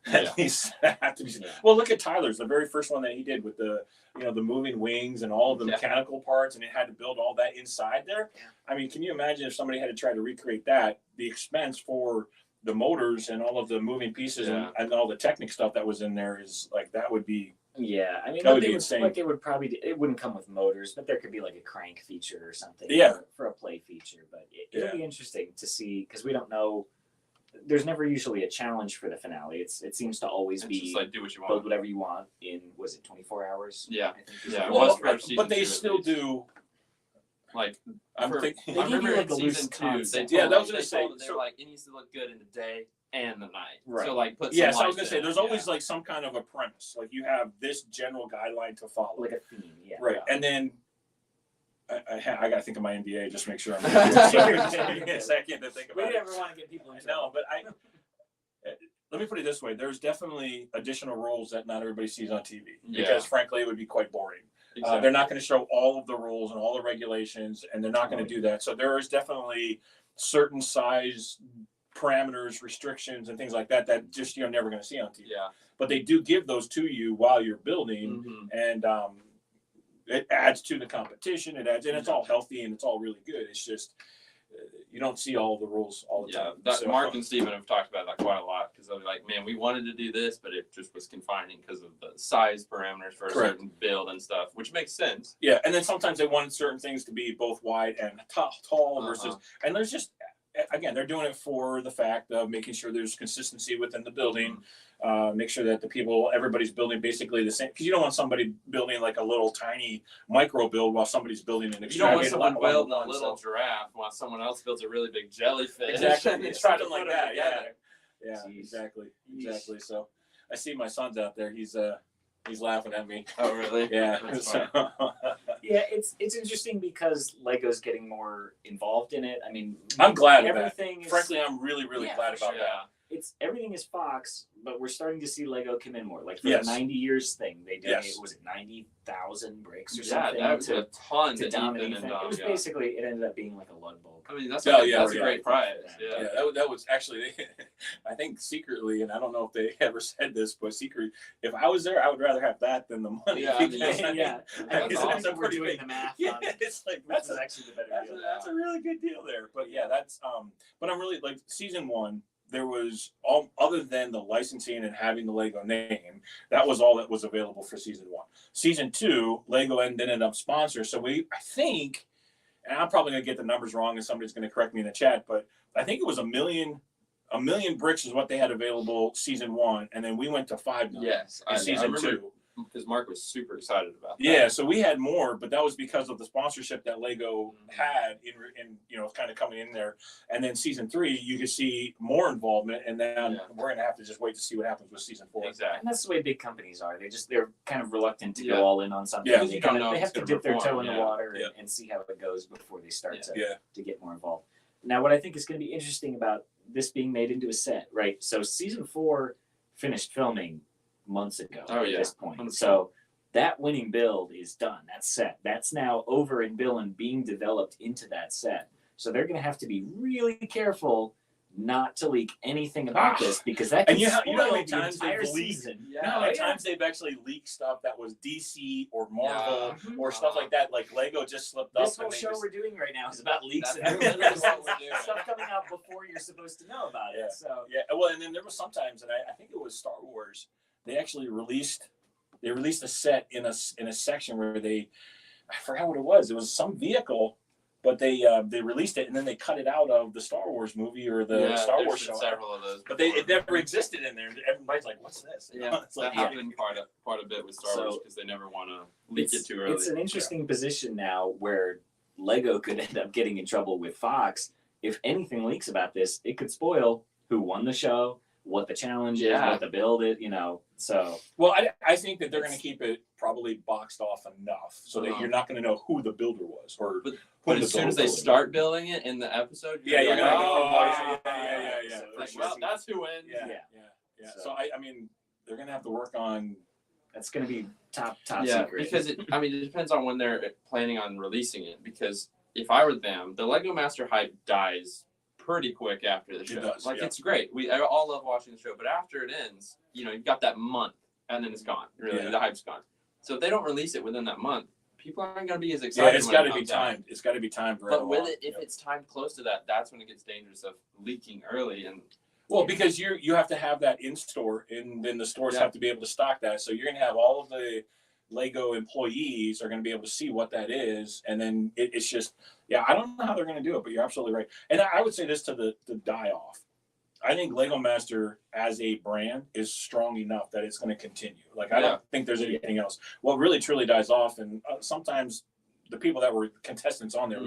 [SPEAKER 2] Yeah.
[SPEAKER 3] At least have to be. Well, look at Tyler's, the very first one that he did with the the moving wings and all of the mechanical parts, and it had to build all that inside there. I mean, can you imagine if somebody had to try to recreate that? The expense for the motors and all of the moving pieces and all the Technic stuff that was in there is like that would be.
[SPEAKER 1] Yeah, I mean,
[SPEAKER 3] That would
[SPEAKER 1] they
[SPEAKER 3] be
[SPEAKER 1] would,
[SPEAKER 3] insane.
[SPEAKER 1] like they would probably. It wouldn't come with motors, but there could be like a crank feature or something.
[SPEAKER 3] Yeah.
[SPEAKER 1] For a play feature, but it'll be interesting to see because we don't know. There's never usually a challenge for the finale. It seems to always
[SPEAKER 2] It's
[SPEAKER 1] be
[SPEAKER 2] just like do what you
[SPEAKER 1] build
[SPEAKER 2] want.
[SPEAKER 1] whatever you want in 24 hours?
[SPEAKER 2] Yeah.
[SPEAKER 1] I think is
[SPEAKER 2] Yeah,
[SPEAKER 1] the-
[SPEAKER 2] well,
[SPEAKER 3] Well,
[SPEAKER 2] for season
[SPEAKER 3] but they
[SPEAKER 2] 2 at
[SPEAKER 3] still
[SPEAKER 2] least.
[SPEAKER 3] do.
[SPEAKER 2] Like
[SPEAKER 3] I'm
[SPEAKER 2] for-
[SPEAKER 3] thinking.
[SPEAKER 1] They
[SPEAKER 2] I
[SPEAKER 1] give you,
[SPEAKER 2] remember
[SPEAKER 1] like,
[SPEAKER 2] in
[SPEAKER 1] a loose
[SPEAKER 2] season 2,
[SPEAKER 1] concept.
[SPEAKER 2] they
[SPEAKER 3] Yeah,
[SPEAKER 2] told,
[SPEAKER 3] that was gonna
[SPEAKER 2] they
[SPEAKER 3] say,
[SPEAKER 2] told them, they
[SPEAKER 3] so-
[SPEAKER 2] were like, it needs to look good in the day and the night.
[SPEAKER 1] Right.
[SPEAKER 2] So like put some
[SPEAKER 3] Yes, I was
[SPEAKER 2] lights
[SPEAKER 3] gonna
[SPEAKER 2] in
[SPEAKER 3] say
[SPEAKER 2] it.
[SPEAKER 3] there's always like some kind of a premise. Like you have this general guideline to follow.
[SPEAKER 1] like a theme. Yeah.
[SPEAKER 3] Right, and then I got to think of my NBA just to make sure I'm. Give me a second to think
[SPEAKER 1] We
[SPEAKER 3] about it.
[SPEAKER 1] never want to get people in
[SPEAKER 3] No,
[SPEAKER 1] trouble.
[SPEAKER 3] but let me put it this way: there's definitely additional rules that not everybody sees on TV because, frankly, it would be quite boring.
[SPEAKER 2] Exactly.
[SPEAKER 3] They're not going to show all of the rules and all the regulations, and they're not going to do that. So there is definitely certain size parameters, restrictions, and things like that that just you're never going to see on TV.
[SPEAKER 2] Yeah.
[SPEAKER 3] But they do give those to you while you're building, and it adds to the competition. It adds, and it's all healthy and it's all really good. It's just you don't see all the rules all the time.
[SPEAKER 2] Yeah, Mark and Steven have talked about that quite a lot because they're like, man, we wanted to do this, but it just was confining because of the size parameters for a certain build and stuff, which makes sense.
[SPEAKER 3] Yeah, and then sometimes they wanted certain things to be both wide and tall versus, and there's just, again, they're doing it for the fact of making sure there's consistency within the building, make sure that everybody's building basically the same, because you don't want somebody building like a little tiny micro build while somebody's building an
[SPEAKER 2] You don't want
[SPEAKER 3] extravagant
[SPEAKER 2] someone building a little giraffe while someone else builds a really big jellyfish.
[SPEAKER 3] Exactly, it's something like that. Yeah,
[SPEAKER 1] Jeez.
[SPEAKER 3] exactly. So I see my son's out there. He's laughing at me.
[SPEAKER 2] Oh, really?
[SPEAKER 3] Yeah.
[SPEAKER 1] Yeah, it's interesting because Lego's getting more involved in it. I mean,
[SPEAKER 3] I'm glad of that.
[SPEAKER 1] everything is,
[SPEAKER 3] Frankly, I'm really glad about that.
[SPEAKER 1] it's everything is Fox, but we're starting to see Lego come in more. Like for
[SPEAKER 3] Yes.
[SPEAKER 1] the 90 years thing, they did
[SPEAKER 3] Yes.
[SPEAKER 1] was it 90,000 bricks or
[SPEAKER 2] Yeah,
[SPEAKER 1] something
[SPEAKER 2] that was a ton
[SPEAKER 1] to
[SPEAKER 2] to
[SPEAKER 1] dominate
[SPEAKER 2] Ethan
[SPEAKER 1] thing.
[SPEAKER 2] and
[SPEAKER 1] It was basically it ended up being like a lug bulb.
[SPEAKER 2] I mean, that's
[SPEAKER 3] Oh,
[SPEAKER 2] that's
[SPEAKER 3] yeah,
[SPEAKER 2] a great prize.
[SPEAKER 3] Yeah,
[SPEAKER 2] Yeah.
[SPEAKER 3] that was actually, I think secretly, and I don't know if they ever said this, but secretly, if I was there, I would rather have that than the money.
[SPEAKER 2] Yeah, I mean,
[SPEAKER 3] because,
[SPEAKER 1] yeah.
[SPEAKER 2] That's
[SPEAKER 3] it's
[SPEAKER 2] awesome.
[SPEAKER 3] a
[SPEAKER 1] We're
[SPEAKER 3] pretty
[SPEAKER 1] doing
[SPEAKER 3] big.
[SPEAKER 1] the math
[SPEAKER 3] Yeah,
[SPEAKER 1] on it,
[SPEAKER 3] it's like
[SPEAKER 1] which is actually the better deal.
[SPEAKER 3] that's a really good deal there. But yeah, that's but I'm really like season 1. There was other than the licensing and having the Lego name, that was all that was available for season 1. Season 2, Lego ended up sponsor. So I think, and I'm probably gonna get the numbers wrong, and somebody's gonna correct me in the chat, but I think it was a million bricks is what they had available season 1, and then we went to 5 million.
[SPEAKER 2] Yes,
[SPEAKER 3] in
[SPEAKER 2] I
[SPEAKER 3] season
[SPEAKER 2] remember
[SPEAKER 3] 2.
[SPEAKER 2] because Mark was super excited about that.
[SPEAKER 3] Yeah, so we had more, but that was because of the sponsorship that Lego had in kind of coming in there. And then season 3, you could see more involvement, and then we're gonna have to just wait to see what happens with season 4.
[SPEAKER 2] Exactly.
[SPEAKER 1] And that's the way big companies are. They're kind of reluctant to go all in on something.
[SPEAKER 3] Yeah.
[SPEAKER 1] They have to dip their toe in the
[SPEAKER 2] Yeah.
[SPEAKER 1] water and see how it goes before they start
[SPEAKER 3] Yeah.
[SPEAKER 1] to get more involved. Now, what I think is going to be interesting about this being made into a set, right? So season 4 finished filming months ago at this point.
[SPEAKER 2] 100%.
[SPEAKER 1] So that winning build is done. That's set. That's now over in Bill and being developed into that set. So they're going to have to be really careful not to leak anything about this because that can
[SPEAKER 3] And you know how
[SPEAKER 1] spoil
[SPEAKER 3] many
[SPEAKER 1] the
[SPEAKER 3] times
[SPEAKER 1] entire
[SPEAKER 3] they've leaked?
[SPEAKER 1] season.
[SPEAKER 3] You know how many times they've actually leaked stuff that was DC or Marvel or stuff like that, like Lego just slipped up.
[SPEAKER 1] This whole show we're doing right now is about leaks
[SPEAKER 2] That's
[SPEAKER 1] and
[SPEAKER 2] literally what we're doing.
[SPEAKER 1] stuff coming out before you're supposed to know about it. So
[SPEAKER 3] well, and then there was sometimes, and I think it was Star Wars. They actually released a set in a section where I forgot what it was. It was some vehicle, but they released it and then they cut it out of the Star Wars movie or the Star Wars show.
[SPEAKER 2] Several of those,
[SPEAKER 3] but it never existed in there. Everybody's like, "What's this?"
[SPEAKER 2] Yeah,
[SPEAKER 3] it's like,
[SPEAKER 2] that happened quite a bit with Star Wars because they never want to leak it too early.
[SPEAKER 1] It's an interesting position now where Lego could end up getting in trouble with Fox. If anything leaks about this, it could spoil who won the show, what the challenge is, what the build is, So
[SPEAKER 3] well, I think that they're going to keep it probably boxed off enough so that you're not going to know who the builder was or.
[SPEAKER 2] But as soon as they start building it in the episode,
[SPEAKER 3] you're going to
[SPEAKER 2] like,
[SPEAKER 3] know. Yeah.
[SPEAKER 2] Like, well, that's who wins.
[SPEAKER 3] Yeah. So I mean, they're going to have to work on.
[SPEAKER 1] That's going to be top
[SPEAKER 2] yeah,
[SPEAKER 1] secret.
[SPEAKER 2] because it depends on when they're planning on releasing it. Because if I were them, the Lego Master hype dies pretty quick after the show.
[SPEAKER 3] It does,
[SPEAKER 2] It's great. We all love watching the show, but after it ends, you've got that month, and then it's gone. Really, the hype's gone. So if they don't release it within that month, people aren't going to be as excited.
[SPEAKER 3] Yeah, it's got to be timed. It's got to be timed.
[SPEAKER 2] But with it, if it's timed close to that, that's when it gets dangerous of leaking early and.
[SPEAKER 3] Well, because you have to have that in store, and then the stores have to be able to stock that. So you're going to have all of the Lego employees are going to be able to see what that is, and then it's just, I don't know how they're going to do it, but you're absolutely right. And I would say this to the die off. I think Lego Master as a brand is strong enough that it's going to continue. Like I don't think there's anything else. What really truly dies off, and sometimes the people that were contestants on there,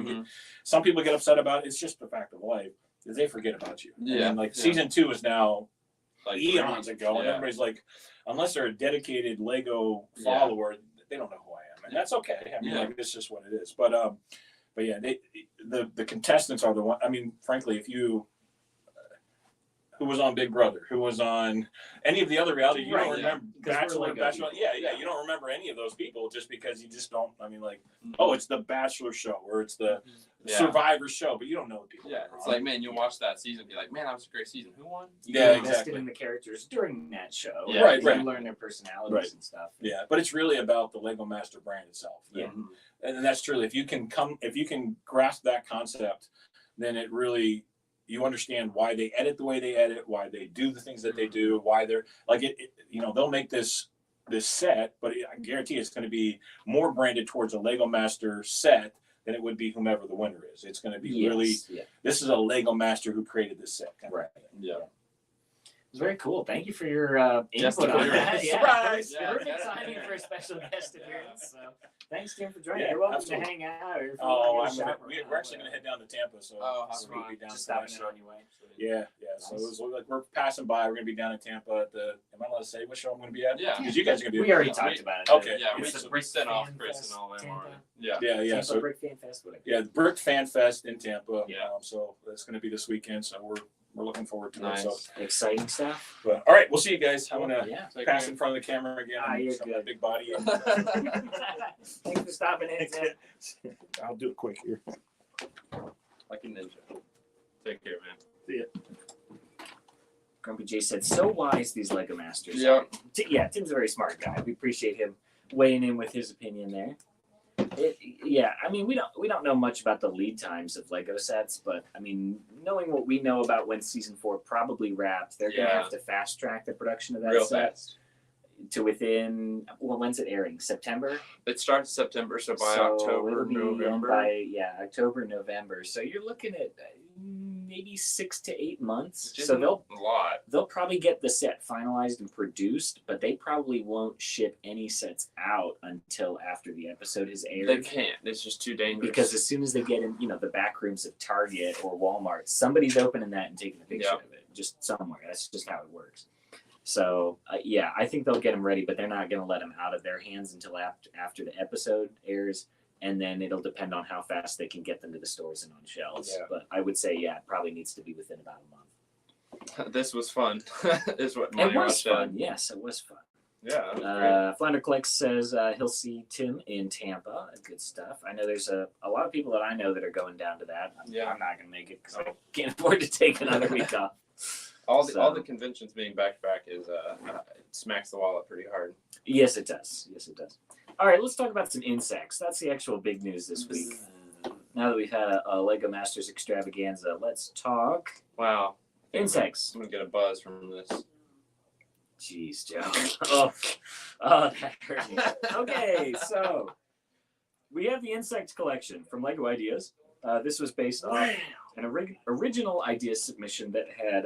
[SPEAKER 3] some people get upset about it. It's just the fact of life. They forget about you.
[SPEAKER 2] Yeah.
[SPEAKER 3] And season 2 is now
[SPEAKER 2] like
[SPEAKER 3] eons ago, and everybody's like, unless they're a dedicated Lego follower, they don't know who I am, and that's okay. I mean, it's just what it is. But yeah, the contestants are the one. I mean, frankly, if you who was on Big Brother, who was on any of the other reality. You don't remember Bachelor. Yeah. You don't remember any of those people just because you just don't. I mean, like, oh, it's the Bachelor show or it's the Survivor show, but you don't know the people.
[SPEAKER 2] Yeah, it's like, man, you watch that season, and be like, man, that was a great season. Who won?
[SPEAKER 1] You get invested in the characters during that show.
[SPEAKER 2] Yeah, right.
[SPEAKER 1] You learn their personalities and stuff.
[SPEAKER 3] Yeah, but it's really about the Lego Master brand itself.
[SPEAKER 1] Yeah,
[SPEAKER 3] and that's truly if you can grasp that concept, then it really. You understand why they edit the way they edit, why they do the things that they do, why they're like it they'll make this set, but I guarantee it's going to be more branded towards a Lego Master set than it would be whomever the winner is. It's going to be this is a Lego Master who created this set.
[SPEAKER 1] Right.
[SPEAKER 2] Yeah.
[SPEAKER 1] It was very cool. Thank you for your input on that.
[SPEAKER 3] Surprise!
[SPEAKER 1] Perfect timing for a special guest appearance. So thanks, Tim, for joining.
[SPEAKER 3] Yeah,
[SPEAKER 1] You're welcome
[SPEAKER 3] absolutely.
[SPEAKER 1] to hang out.
[SPEAKER 3] We're actually going to head down to Tampa, so
[SPEAKER 1] we'll
[SPEAKER 3] be down
[SPEAKER 1] just stopping in on your way.
[SPEAKER 3] Yeah. So it was like we're passing by. We're going to be down in Tampa at the. Am I allowed to say what show I'm going to be at?
[SPEAKER 2] Yeah.
[SPEAKER 3] Because you guys are going to be.
[SPEAKER 1] We already talked about it.
[SPEAKER 3] Okay.
[SPEAKER 2] Yeah, we sent off Chris and all them already. Yeah.
[SPEAKER 3] Yeah.
[SPEAKER 1] So Brick Fan Fest.
[SPEAKER 3] Yeah, the Brick Fan Fest in Tampa.
[SPEAKER 1] Yeah.
[SPEAKER 3] So that's going to be this weekend. So we're looking forward to it. So
[SPEAKER 1] exciting stuff.
[SPEAKER 3] But all right, we'll see you guys. I'm gonna pass in front of the camera again.
[SPEAKER 1] You're
[SPEAKER 3] show
[SPEAKER 1] good.
[SPEAKER 3] my big body.
[SPEAKER 1] Thanks for stopping in.
[SPEAKER 3] I'll do it quick here.
[SPEAKER 2] Like a ninja. Take care, man.
[SPEAKER 3] See ya.
[SPEAKER 1] Grumpy J said, "So wise these Lego Masters."
[SPEAKER 2] Yeah.
[SPEAKER 1] Yeah, Tim's a very smart guy. We appreciate him weighing in with his opinion there. I mean, we don't know much about the lead times of Lego sets, but I mean, knowing what we know about when season 4 probably wrapped, they're gonna have to fast track the production of that
[SPEAKER 2] real
[SPEAKER 1] set
[SPEAKER 2] fast
[SPEAKER 1] to within. Well, when's it airing? September.
[SPEAKER 2] It starts September, so by October,
[SPEAKER 1] it'll be
[SPEAKER 2] November.
[SPEAKER 1] By October, November. So you're looking at maybe 6 to 8 months. So they'll probably get the set finalized and produced, but they probably won't ship any sets out until after the episode is aired.
[SPEAKER 2] They can't. It's just too dangerous.
[SPEAKER 1] Because as soon as they get in, the back rooms of Target or Walmart, somebody's opening that and taking a picture of it, just somewhere. That's just how it works. So I think they'll get them ready, but they're not going to let them out of their hands until after the episode airs. And then it'll depend on how fast they can get them to the stores and on shelves. Yeah. But I would say, it probably needs to be within about a month.
[SPEAKER 2] This was fun. Is what
[SPEAKER 1] it was fun. Yes, it was fun.
[SPEAKER 2] Yeah. It was
[SPEAKER 1] Flounder Clicks says he'll see Tim in Tampa. Good stuff. I know there's a lot of people that I know that are going down to that. I'm not going to make it because I can't afford to take another week off.
[SPEAKER 2] All the conventions being back to back is it smacks the wallet pretty hard.
[SPEAKER 1] Yes, it does. All right, let's talk about some insects. That's the actual big news this week. Now that we've had a Lego Masters extravaganza, let's talk.
[SPEAKER 2] Wow.
[SPEAKER 1] Insects.
[SPEAKER 2] I'm going to get a buzz from this.
[SPEAKER 1] Jeez, Joe. Oh, that hurt me. Okay, so we have the insect collection from Lego Ideas. This was based on an original idea submission that had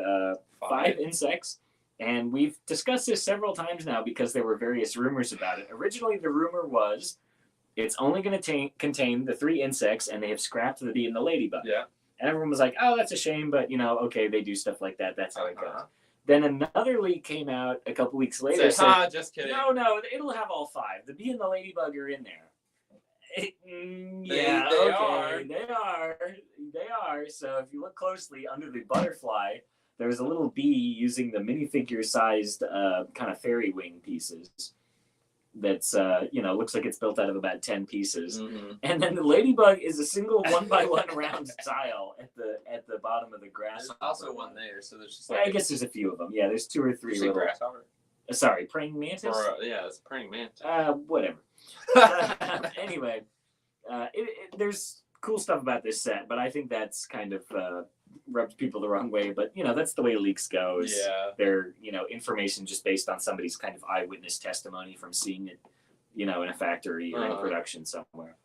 [SPEAKER 1] 5 insects. And we've discussed this several times now because there were various rumors about it. Originally, the rumor was it's only going to contain the 3 insects, and they have scrapped the bee and the ladybug.
[SPEAKER 2] Yeah.
[SPEAKER 1] And everyone was like, oh, that's a shame, but, okay, they do stuff like that. That's how it goes. Then another leak came out a couple weeks later.
[SPEAKER 2] Just kidding.
[SPEAKER 1] No, it'll have all 5. The bee and the ladybug are in there. They are. So if you look closely under the butterfly, there's a little bee using the minifigure-sized kind of fairy wing pieces. That's looks like it's built out of about 10 pieces, and then the ladybug is a single 1x1 round tile at the bottom of the grass.
[SPEAKER 2] There's also one there, so there's just
[SPEAKER 1] I guess there's a few of them. Yeah, there's 2 or 3 little.
[SPEAKER 2] Grasshopper.
[SPEAKER 1] Sorry, praying mantis.
[SPEAKER 2] It's a praying mantis.
[SPEAKER 1] Whatever. Anyway, there's cool stuff about this set, but I think that's kind of rubs people the wrong way. But that's the way leaks go.
[SPEAKER 2] Yeah.
[SPEAKER 1] They're information just based on somebody's kind of eyewitness testimony from seeing it, in a factory or in production somewhere.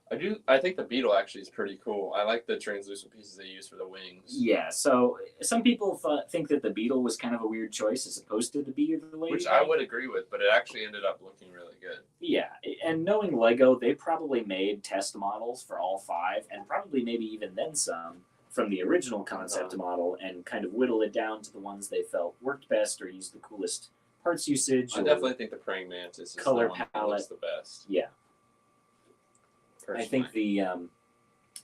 [SPEAKER 2] I think the beetle actually is pretty cool. I like the translucent pieces they use for the wings.
[SPEAKER 1] Yeah. So some people think that the beetle was kind of a weird choice as opposed to the bee or the ladybug.
[SPEAKER 2] Which I would agree with, but it actually ended up looking really good.
[SPEAKER 1] Yeah, and knowing Lego, they probably made test models for all 5, and probably maybe even then some from the original concept model, and kind of whittle it down to the ones they felt worked best or used the coolest parts usage.
[SPEAKER 2] I definitely think the praying mantis is
[SPEAKER 1] color
[SPEAKER 2] the one
[SPEAKER 1] palette
[SPEAKER 2] that looks the best.
[SPEAKER 1] Yeah.
[SPEAKER 2] Personally.
[SPEAKER 1] I think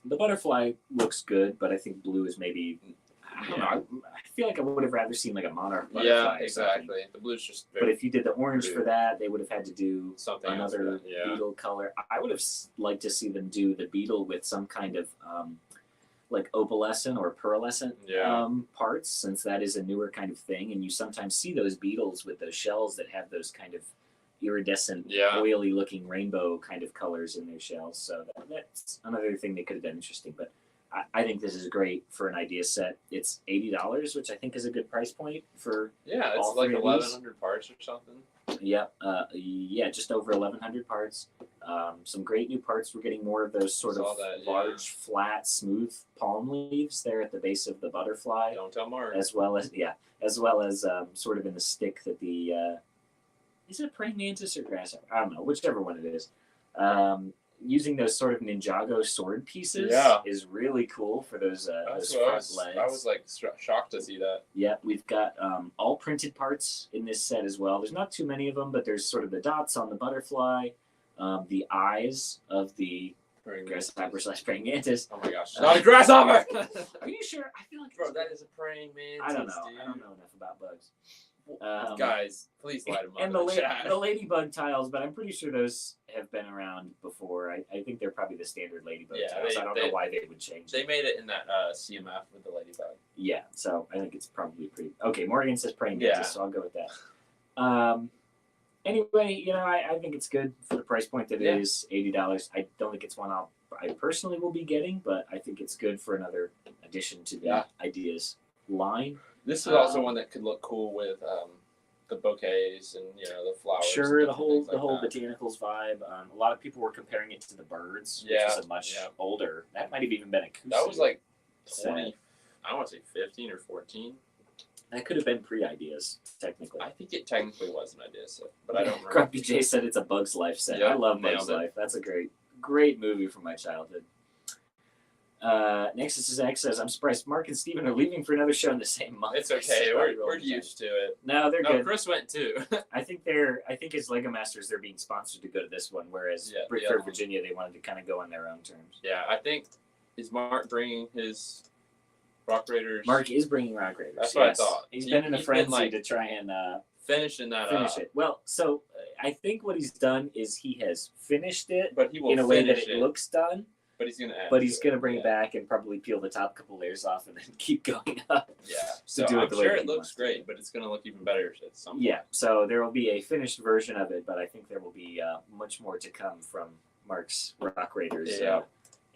[SPEAKER 1] the butterfly looks good, but I think blue is maybe I don't know. I feel like I would have rather seen like a monarch butterfly.
[SPEAKER 2] Yeah,
[SPEAKER 1] or
[SPEAKER 2] exactly.
[SPEAKER 1] something.
[SPEAKER 2] The blue's just
[SPEAKER 1] But
[SPEAKER 2] very
[SPEAKER 1] if you did the orange
[SPEAKER 2] blue.
[SPEAKER 1] for that, they would have had to do
[SPEAKER 2] something
[SPEAKER 1] another
[SPEAKER 2] else for that. Yeah.
[SPEAKER 1] beetle color. I would have liked to see them do the beetle with some kind of like opalescent or pearlescent parts, since that is a newer kind of thing, and you sometimes see those beetles with those shells that have those kind of iridescent, oily looking rainbow kind of colors in their shells. So that's another thing they could have done interesting. But I think this is great for an idea set. It's $80, which I think is a good price point for
[SPEAKER 2] it's
[SPEAKER 1] all
[SPEAKER 2] like
[SPEAKER 1] three of
[SPEAKER 2] 1,100 parts or something.
[SPEAKER 1] Yep. Just over 1,100 parts. Some great new parts. We're getting more of those sort of large, flat, smooth palm leaves there at the base of the butterfly.
[SPEAKER 2] Don't tell Mark.
[SPEAKER 1] As well as sort of in the stick that the is it praying mantis or grasshopper? I don't know, whichever one it is. Using those sort of Ninjago sword pieces is really cool for those front legs.
[SPEAKER 2] I was like shocked to see that.
[SPEAKER 1] Yeah, we've got all printed parts in this set as well. There's not too many of them, but there's sort of the dots on the butterfly, the eyes of the grasshopper / praying mantis.
[SPEAKER 2] Oh my gosh, not a grasshopper!
[SPEAKER 1] Are you sure? I feel like
[SPEAKER 2] that is a praying mantis.
[SPEAKER 1] I don't know.
[SPEAKER 2] Dude.
[SPEAKER 1] I don't know enough about bugs.
[SPEAKER 2] Guys, please light them up.
[SPEAKER 1] And the ladybug tiles, but I'm pretty sure those have been around before. I think they're probably the standard ladybug tiles. I don't know why they would change.
[SPEAKER 2] They made it in that CMF with the ladybug.
[SPEAKER 1] Yeah, so I think it's probably pretty. Okay, Morgan says praying mantis, so I'll go with that. Anyway, I think it's good for the price point that it is, $80. I don't think it's one I personally will be getting, but I think it's good for another addition to the ideas line.
[SPEAKER 2] This is also one that could look cool with the bouquets and the flowers.
[SPEAKER 1] Sure, the whole botanicals vibe. A lot of people were comparing it to the birds, which is a much older. That might have even been a Kusu.
[SPEAKER 2] That was like 20. I don't want to say 15 or 14.
[SPEAKER 1] That could have been pre-ideas, technically.
[SPEAKER 2] I think it technically was an idea set, but I don't remember.
[SPEAKER 1] Grumpy J said it's a Bug's Life set. I love Bug's Life. That's a great movie from my childhood. Nexus X says, I'm surprised Mark and Steven are leaving for another show in the same month.
[SPEAKER 2] It's okay. We're used to it.
[SPEAKER 1] No, they're good.
[SPEAKER 2] Chris went too.
[SPEAKER 1] I think as Lego Masters, they're being sponsored to go to this one, whereas Brickford, Virginia, they wanted to kind of go on their own terms.
[SPEAKER 2] Yeah, I think, is Mark bringing his Rock Raiders?
[SPEAKER 1] Mark is bringing Rock Raiders.
[SPEAKER 2] That's what I thought.
[SPEAKER 1] He's been in a frenzy to try and
[SPEAKER 2] finish
[SPEAKER 1] it. Well, so I think what he's done is he has finished it,
[SPEAKER 2] but he will
[SPEAKER 1] in a way that it looks done.
[SPEAKER 2] But he's gonna add.
[SPEAKER 1] But he's gonna bring it back and probably peel the top couple layers off and then keep going up.
[SPEAKER 2] Yeah. So I'm sure it looks great, but it's gonna look even better at some point.
[SPEAKER 1] Yeah. So there will be a finished version of it, but I think there will be much more to come from Mark's Rock Raiders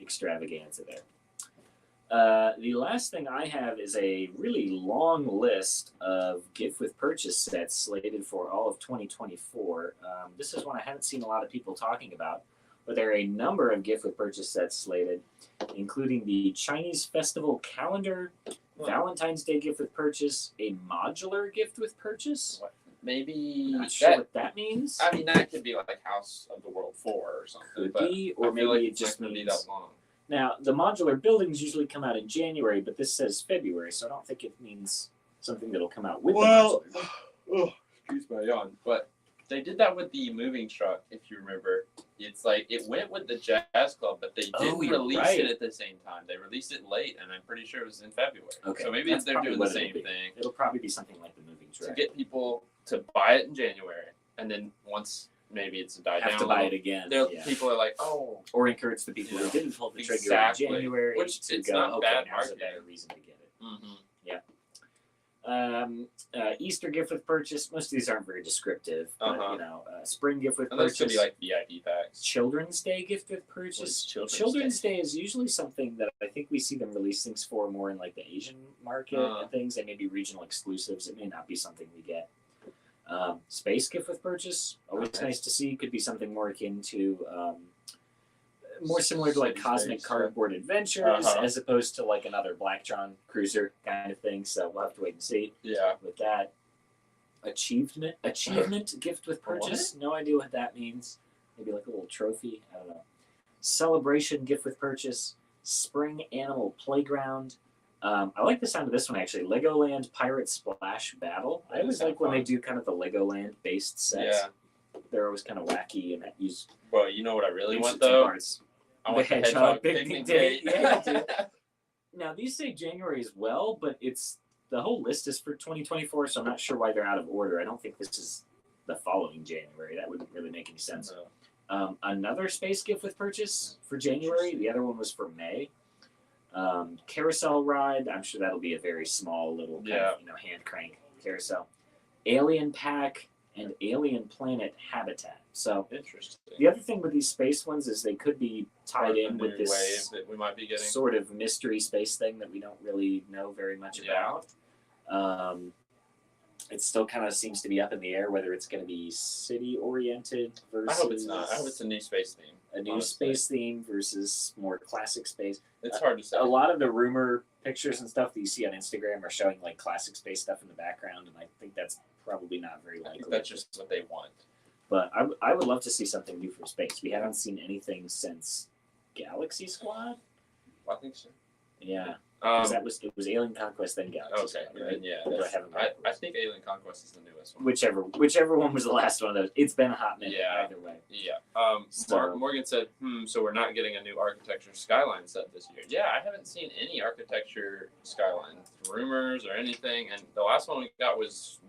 [SPEAKER 1] extravaganza there. The last thing I have is a really long list of gift with purchase sets slated for all of 2024. This is one I haven't seen a lot of people talking about. But there are a number of gift with purchase sets slated, including the Chinese Festival Calendar, Valentine's Day gift with purchase, a modular gift with purchase.
[SPEAKER 2] Maybe
[SPEAKER 1] not sure what that means.
[SPEAKER 2] I mean, that could be like House of the World 4 or something.
[SPEAKER 1] Could be, or maybe it just means.
[SPEAKER 2] Be that long.
[SPEAKER 1] Now, the modular buildings usually come out in January, but this says February, so I don't think it means something that'll come out with the modular.
[SPEAKER 2] Excuse my yawn, but they did that with the moving truck, if you remember. It's like it went with the Jazz Club, but they didn't release it at the same time. They released it late, and I'm pretty sure it was in February. Okay, so maybe they're doing the same thing.
[SPEAKER 1] It'll probably be something like the moving truck
[SPEAKER 2] to get people to buy it in January, and then once maybe it's died down,
[SPEAKER 1] have to buy it again.
[SPEAKER 2] People are like, or
[SPEAKER 1] encourage the people who didn't pull the trigger in January,
[SPEAKER 2] which
[SPEAKER 1] to
[SPEAKER 2] it's
[SPEAKER 1] go,
[SPEAKER 2] not bad.
[SPEAKER 1] Now's a better reason to get it.
[SPEAKER 2] Mm-hmm.
[SPEAKER 1] Yeah. Easter gift with purchase. Most of these aren't very descriptive, but spring gift with purchase.
[SPEAKER 2] Those could be like VIP packs.
[SPEAKER 1] Children's Day gift with purchase. Children's Day is usually something that I think we see them release things for more in like the Asian market and things, and maybe regional exclusives. It may not be something we get. Space gift with purchase. Always nice to see. Could be something more akin to. More similar to like Cosmic Cardboard Adventures as opposed to like another Blacktron cruiser kind of thing. So we'll have to wait and see.
[SPEAKER 2] Yeah.
[SPEAKER 1] With that. Achievement gift with purchase. No idea what that means. Maybe like a little trophy. I don't know. Celebration gift with purchase. Spring Animal Playground. I like the sound of this one actually. Legoland Pirate Splash Battle. I always like when they do kind of the Legoland based sets. Yeah. They're always kind of wacky and use.
[SPEAKER 2] Well, you know what I really want though?
[SPEAKER 1] Parts.
[SPEAKER 2] I want the Hedgehog Picnic Date.
[SPEAKER 1] Yeah, dude. Now these say January as well, but it's the whole list is for 2024, so I'm not sure why they're out of order. I don't think this is the following January. That wouldn't really make any sense.
[SPEAKER 2] No.
[SPEAKER 1] Another space gift with purchase for January. The other one was for May. Carousel ride. I'm sure that'll be a very small little kind of, hand crank carousel. Alien pack and Alien Planet Habitat. So
[SPEAKER 2] interesting.
[SPEAKER 1] The other thing with these space ones is they could be tied in with this
[SPEAKER 2] wave that we might be getting.
[SPEAKER 1] Sort of mystery space thing that we don't really know very much about. It still kind of seems to be up in the air whether it's going to be city oriented versus.
[SPEAKER 2] I hope it's not. I hope it's a new space theme.
[SPEAKER 1] A new space theme versus more classic space.
[SPEAKER 2] It's hard to say.
[SPEAKER 1] A lot of the rumor pictures and stuff that you see on Instagram are showing like classic space stuff in the background, and I think that's probably not very likely.
[SPEAKER 2] I think that's just what they want.
[SPEAKER 1] But I would love to see something new from space. We haven't seen anything since Galaxy Squad.
[SPEAKER 2] I think so.
[SPEAKER 1] Yeah. It was Alien Conquest then Galaxy Squad, right?
[SPEAKER 2] Yeah. I think Alien Conquest is the newest one.
[SPEAKER 1] Whichever one was the last one of those. It's been a hot minute either way.
[SPEAKER 2] Yeah. Morgan said, so we're not getting a new architecture skyline set this year. Yeah, I haven't seen any architecture skyline rumors or anything, and the last one we got was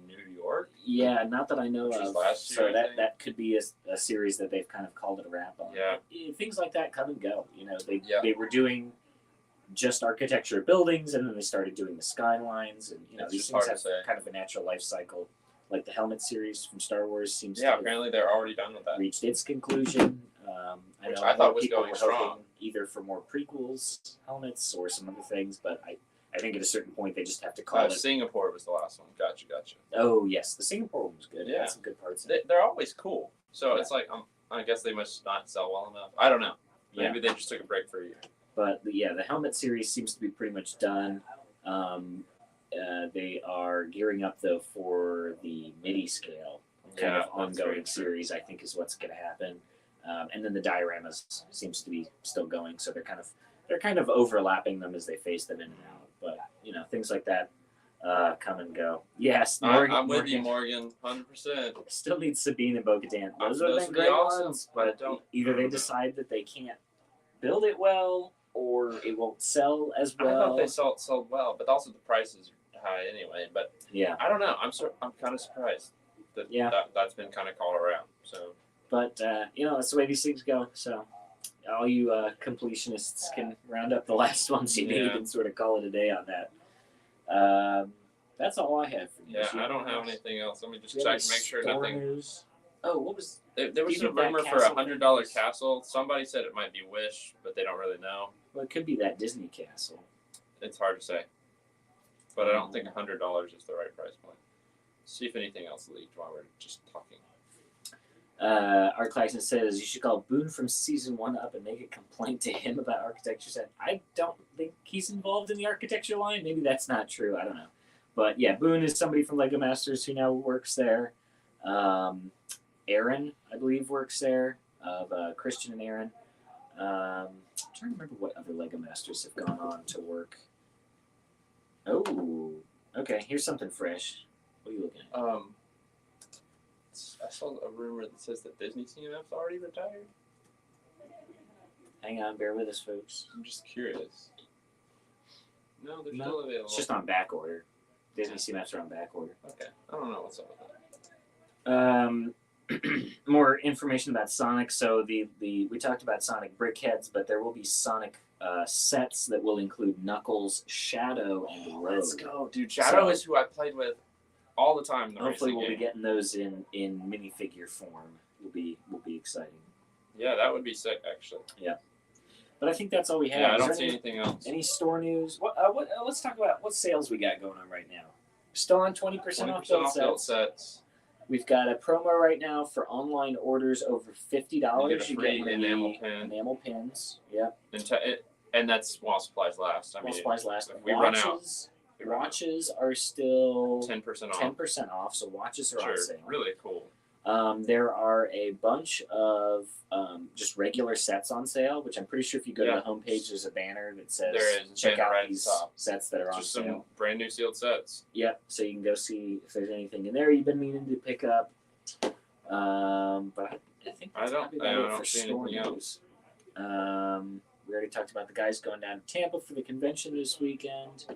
[SPEAKER 2] New York.
[SPEAKER 1] Yeah, not that I know of.
[SPEAKER 2] Last year,
[SPEAKER 1] so that could be a series that they've kind of called it a wrap on.
[SPEAKER 2] Yeah.
[SPEAKER 1] Things like that come and go. They were doing just architecture buildings, and then they started doing the skylines, and these things have kind of a natural life cycle. Like the helmet series from Star Wars seems to
[SPEAKER 2] apparently they're already done with that.
[SPEAKER 1] Reached its conclusion.
[SPEAKER 2] I thought was
[SPEAKER 1] people
[SPEAKER 2] going
[SPEAKER 1] were
[SPEAKER 2] strong.
[SPEAKER 1] hoping either for more prequels, helmets, or some other things, but I think at a certain point they just have to call it.
[SPEAKER 2] Singapore was the last one. Gotcha.
[SPEAKER 1] Oh yes, the Singapore one was good.
[SPEAKER 2] Yeah,
[SPEAKER 1] it had some good parts.
[SPEAKER 2] They're always cool. So it's like I guess they must not sell well enough. I don't know. Maybe they just took a break for a year.
[SPEAKER 1] But the helmet series seems to be pretty much done. They are gearing up though for the MIDI scale kind of ongoing series. I think is what's going to happen. And then the dioramas seems to be still going. So they're kind of overlapping them as they phase them in and out. But things like that come and go. Yes, Morgan,
[SPEAKER 2] I'm with you, Morgan, 100%.
[SPEAKER 1] Still need Sabine and Bo-Katan. Those would have been great ones, but either they decide that they can't build it well, or it won't sell as well.
[SPEAKER 2] I thought they sold well, but also the prices are high anyway. But I don't know. I'm kind of surprised that's been kind of called around. So,
[SPEAKER 1] but that's the way these things go. So, all you completionists can round up the last ones you need and sort of call it a day on that. That's all I have for you.
[SPEAKER 2] Yeah, I don't have anything else. Let me just check and make sure nothing.
[SPEAKER 1] News? Oh, what was?
[SPEAKER 2] There was a rumor for $100 castle. Somebody said it might be Wish, but they don't really know.
[SPEAKER 1] Well, it could be that Disney castle.
[SPEAKER 2] It's hard to say. But I don't think $100 is the right price point. See if anything else leaked while we're just talking.
[SPEAKER 1] Art Claxton says you should call Boone from season 1 up and make a complaint to him about architecture set. I don't think he's involved in the architecture line. Maybe that's not true. I don't know. But yeah, Boone is somebody from Lego Masters who now works there. Aaron, I believe, works there, of Christian and Aaron. I'm trying to remember what other Lego Masters have gone on to work. Oh, okay. Here's something fresh. What are you looking at?
[SPEAKER 2] I saw a rumor that says that Disney CMF's already retired.
[SPEAKER 1] Hang on, bear with us, folks.
[SPEAKER 2] I'm just curious. No, they're still available.
[SPEAKER 1] It's just on back order. Disney CMFs are on back order.
[SPEAKER 2] Okay. I don't know what's up with that.
[SPEAKER 1] More information about Sonic. So we talked about Sonic Brickheads, but there will be Sonic sets that will include Knuckles, Shadow, and Rogue.
[SPEAKER 2] Let's go, dude. Shadow is who I played with all the time.
[SPEAKER 1] Hopefully, we'll be getting those in minifigure form. Will be exciting.
[SPEAKER 2] Yeah, that would be sick, actually.
[SPEAKER 1] Yeah. But I think that's all we have.
[SPEAKER 2] Yeah, I don't see anything else.
[SPEAKER 1] Any store news? What? Let's talk about what sales we got going on right now. We're still on 20% off build sets. We've got a promo right now for online orders over $50.
[SPEAKER 2] You get a free
[SPEAKER 1] enamel pins. Yep.
[SPEAKER 2] And that's while supplies last.
[SPEAKER 1] While supplies last.
[SPEAKER 2] If we run out.
[SPEAKER 1] Watches are still
[SPEAKER 2] 10% off.
[SPEAKER 1] 10% off, so watches are on sale.
[SPEAKER 2] Really cool.
[SPEAKER 1] There are a bunch of just regular sets on sale, which I'm pretty sure if you go to the homepage, there's a banner that says check out these sets that are on sale.
[SPEAKER 2] Some brand new sealed sets.
[SPEAKER 1] Yep, so you can go see if there's anything in there you've been meaning to pick up. But I think that's probably about it for store news. We already talked about the guys going down to Tampa for the convention this weekend.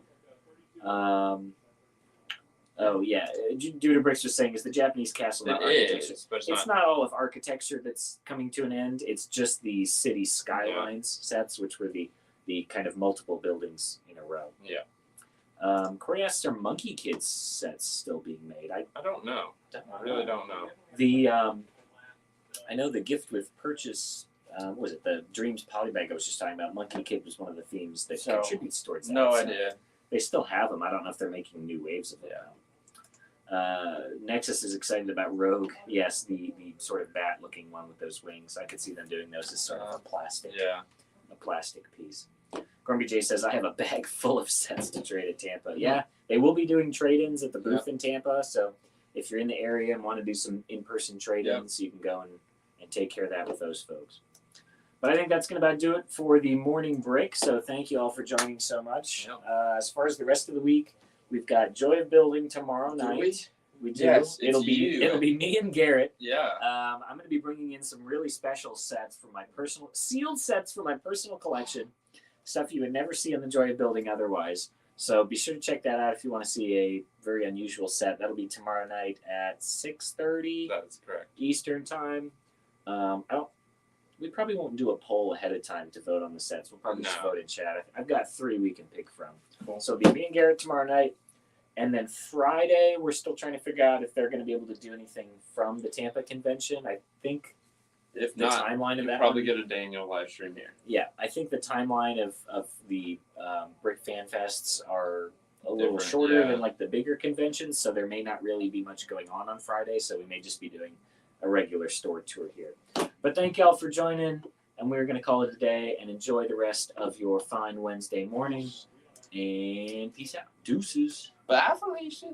[SPEAKER 1] Oh yeah, Judah Bricks was saying, is the Japanese castle not architecture?
[SPEAKER 2] But
[SPEAKER 1] It's not all of architecture that's coming to an end. It's just the city skylines sets, which were the kind of multiple buildings in a row.
[SPEAKER 2] Yeah.
[SPEAKER 1] Corey asks, are Monkey Kids sets still being made? I
[SPEAKER 2] don't know. I really don't know.
[SPEAKER 1] The I know the gift with purchase. What was it? The Dreams Polybag I was just talking about. Monkey Kid was one of the themes that contributes towards that.
[SPEAKER 2] No
[SPEAKER 1] so
[SPEAKER 2] idea.
[SPEAKER 1] they still have them. I don't know if they're making new waves of it. Nexus is excited about Rogue. Yes, the sort of bat-looking one with those wings. I could see them doing those as sort of a plastic piece. Gormby J says, I have a bag full of sets to trade at Tampa. Yeah, they will be doing trade-ins at the booth in Tampa. So if you're in the area and want to do some in-person trade-ins, you can go and take care of that with those folks. But I think that's going to about do it for the morning break. So thank you all for joining so much. As far as the rest of the week, we've got Joy of Building tomorrow night. We do.
[SPEAKER 2] Yes,
[SPEAKER 1] it'll be me and Garrett.
[SPEAKER 2] Yeah.
[SPEAKER 1] I'm going to be bringing in some really special sets for my personal sealed sets for my personal collection, stuff you would never see on the Joy of Building otherwise. So be sure to check that out if you want to see a very unusual set. That'll be tomorrow night at 6:30.
[SPEAKER 2] That is correct.
[SPEAKER 1] Eastern time. We probably won't do a poll ahead of time to vote on the sets. We'll probably just vote in chat. I've got 3 we can pick from.
[SPEAKER 2] Cool.
[SPEAKER 1] So it'll be me and Garrett tomorrow night. And then Friday, we're still trying to figure out if they're going to be able to do anything from the Tampa convention. I think
[SPEAKER 2] if
[SPEAKER 1] the
[SPEAKER 2] not,
[SPEAKER 1] timeline of
[SPEAKER 2] you'll
[SPEAKER 1] that
[SPEAKER 2] probably
[SPEAKER 1] one,
[SPEAKER 2] get a Daniel live stream here.
[SPEAKER 1] Yeah, I think the timeline of the Brick Fan Fests are a little shorter than like the bigger conventions, so there may not really be much going on Friday, so we may just be doing a regular store tour here. But thank y'all for joining, and we're going to call it a day, and enjoy the rest of your fine Wednesday morning, and peace out. Deuces.
[SPEAKER 2] Bye, Felicia.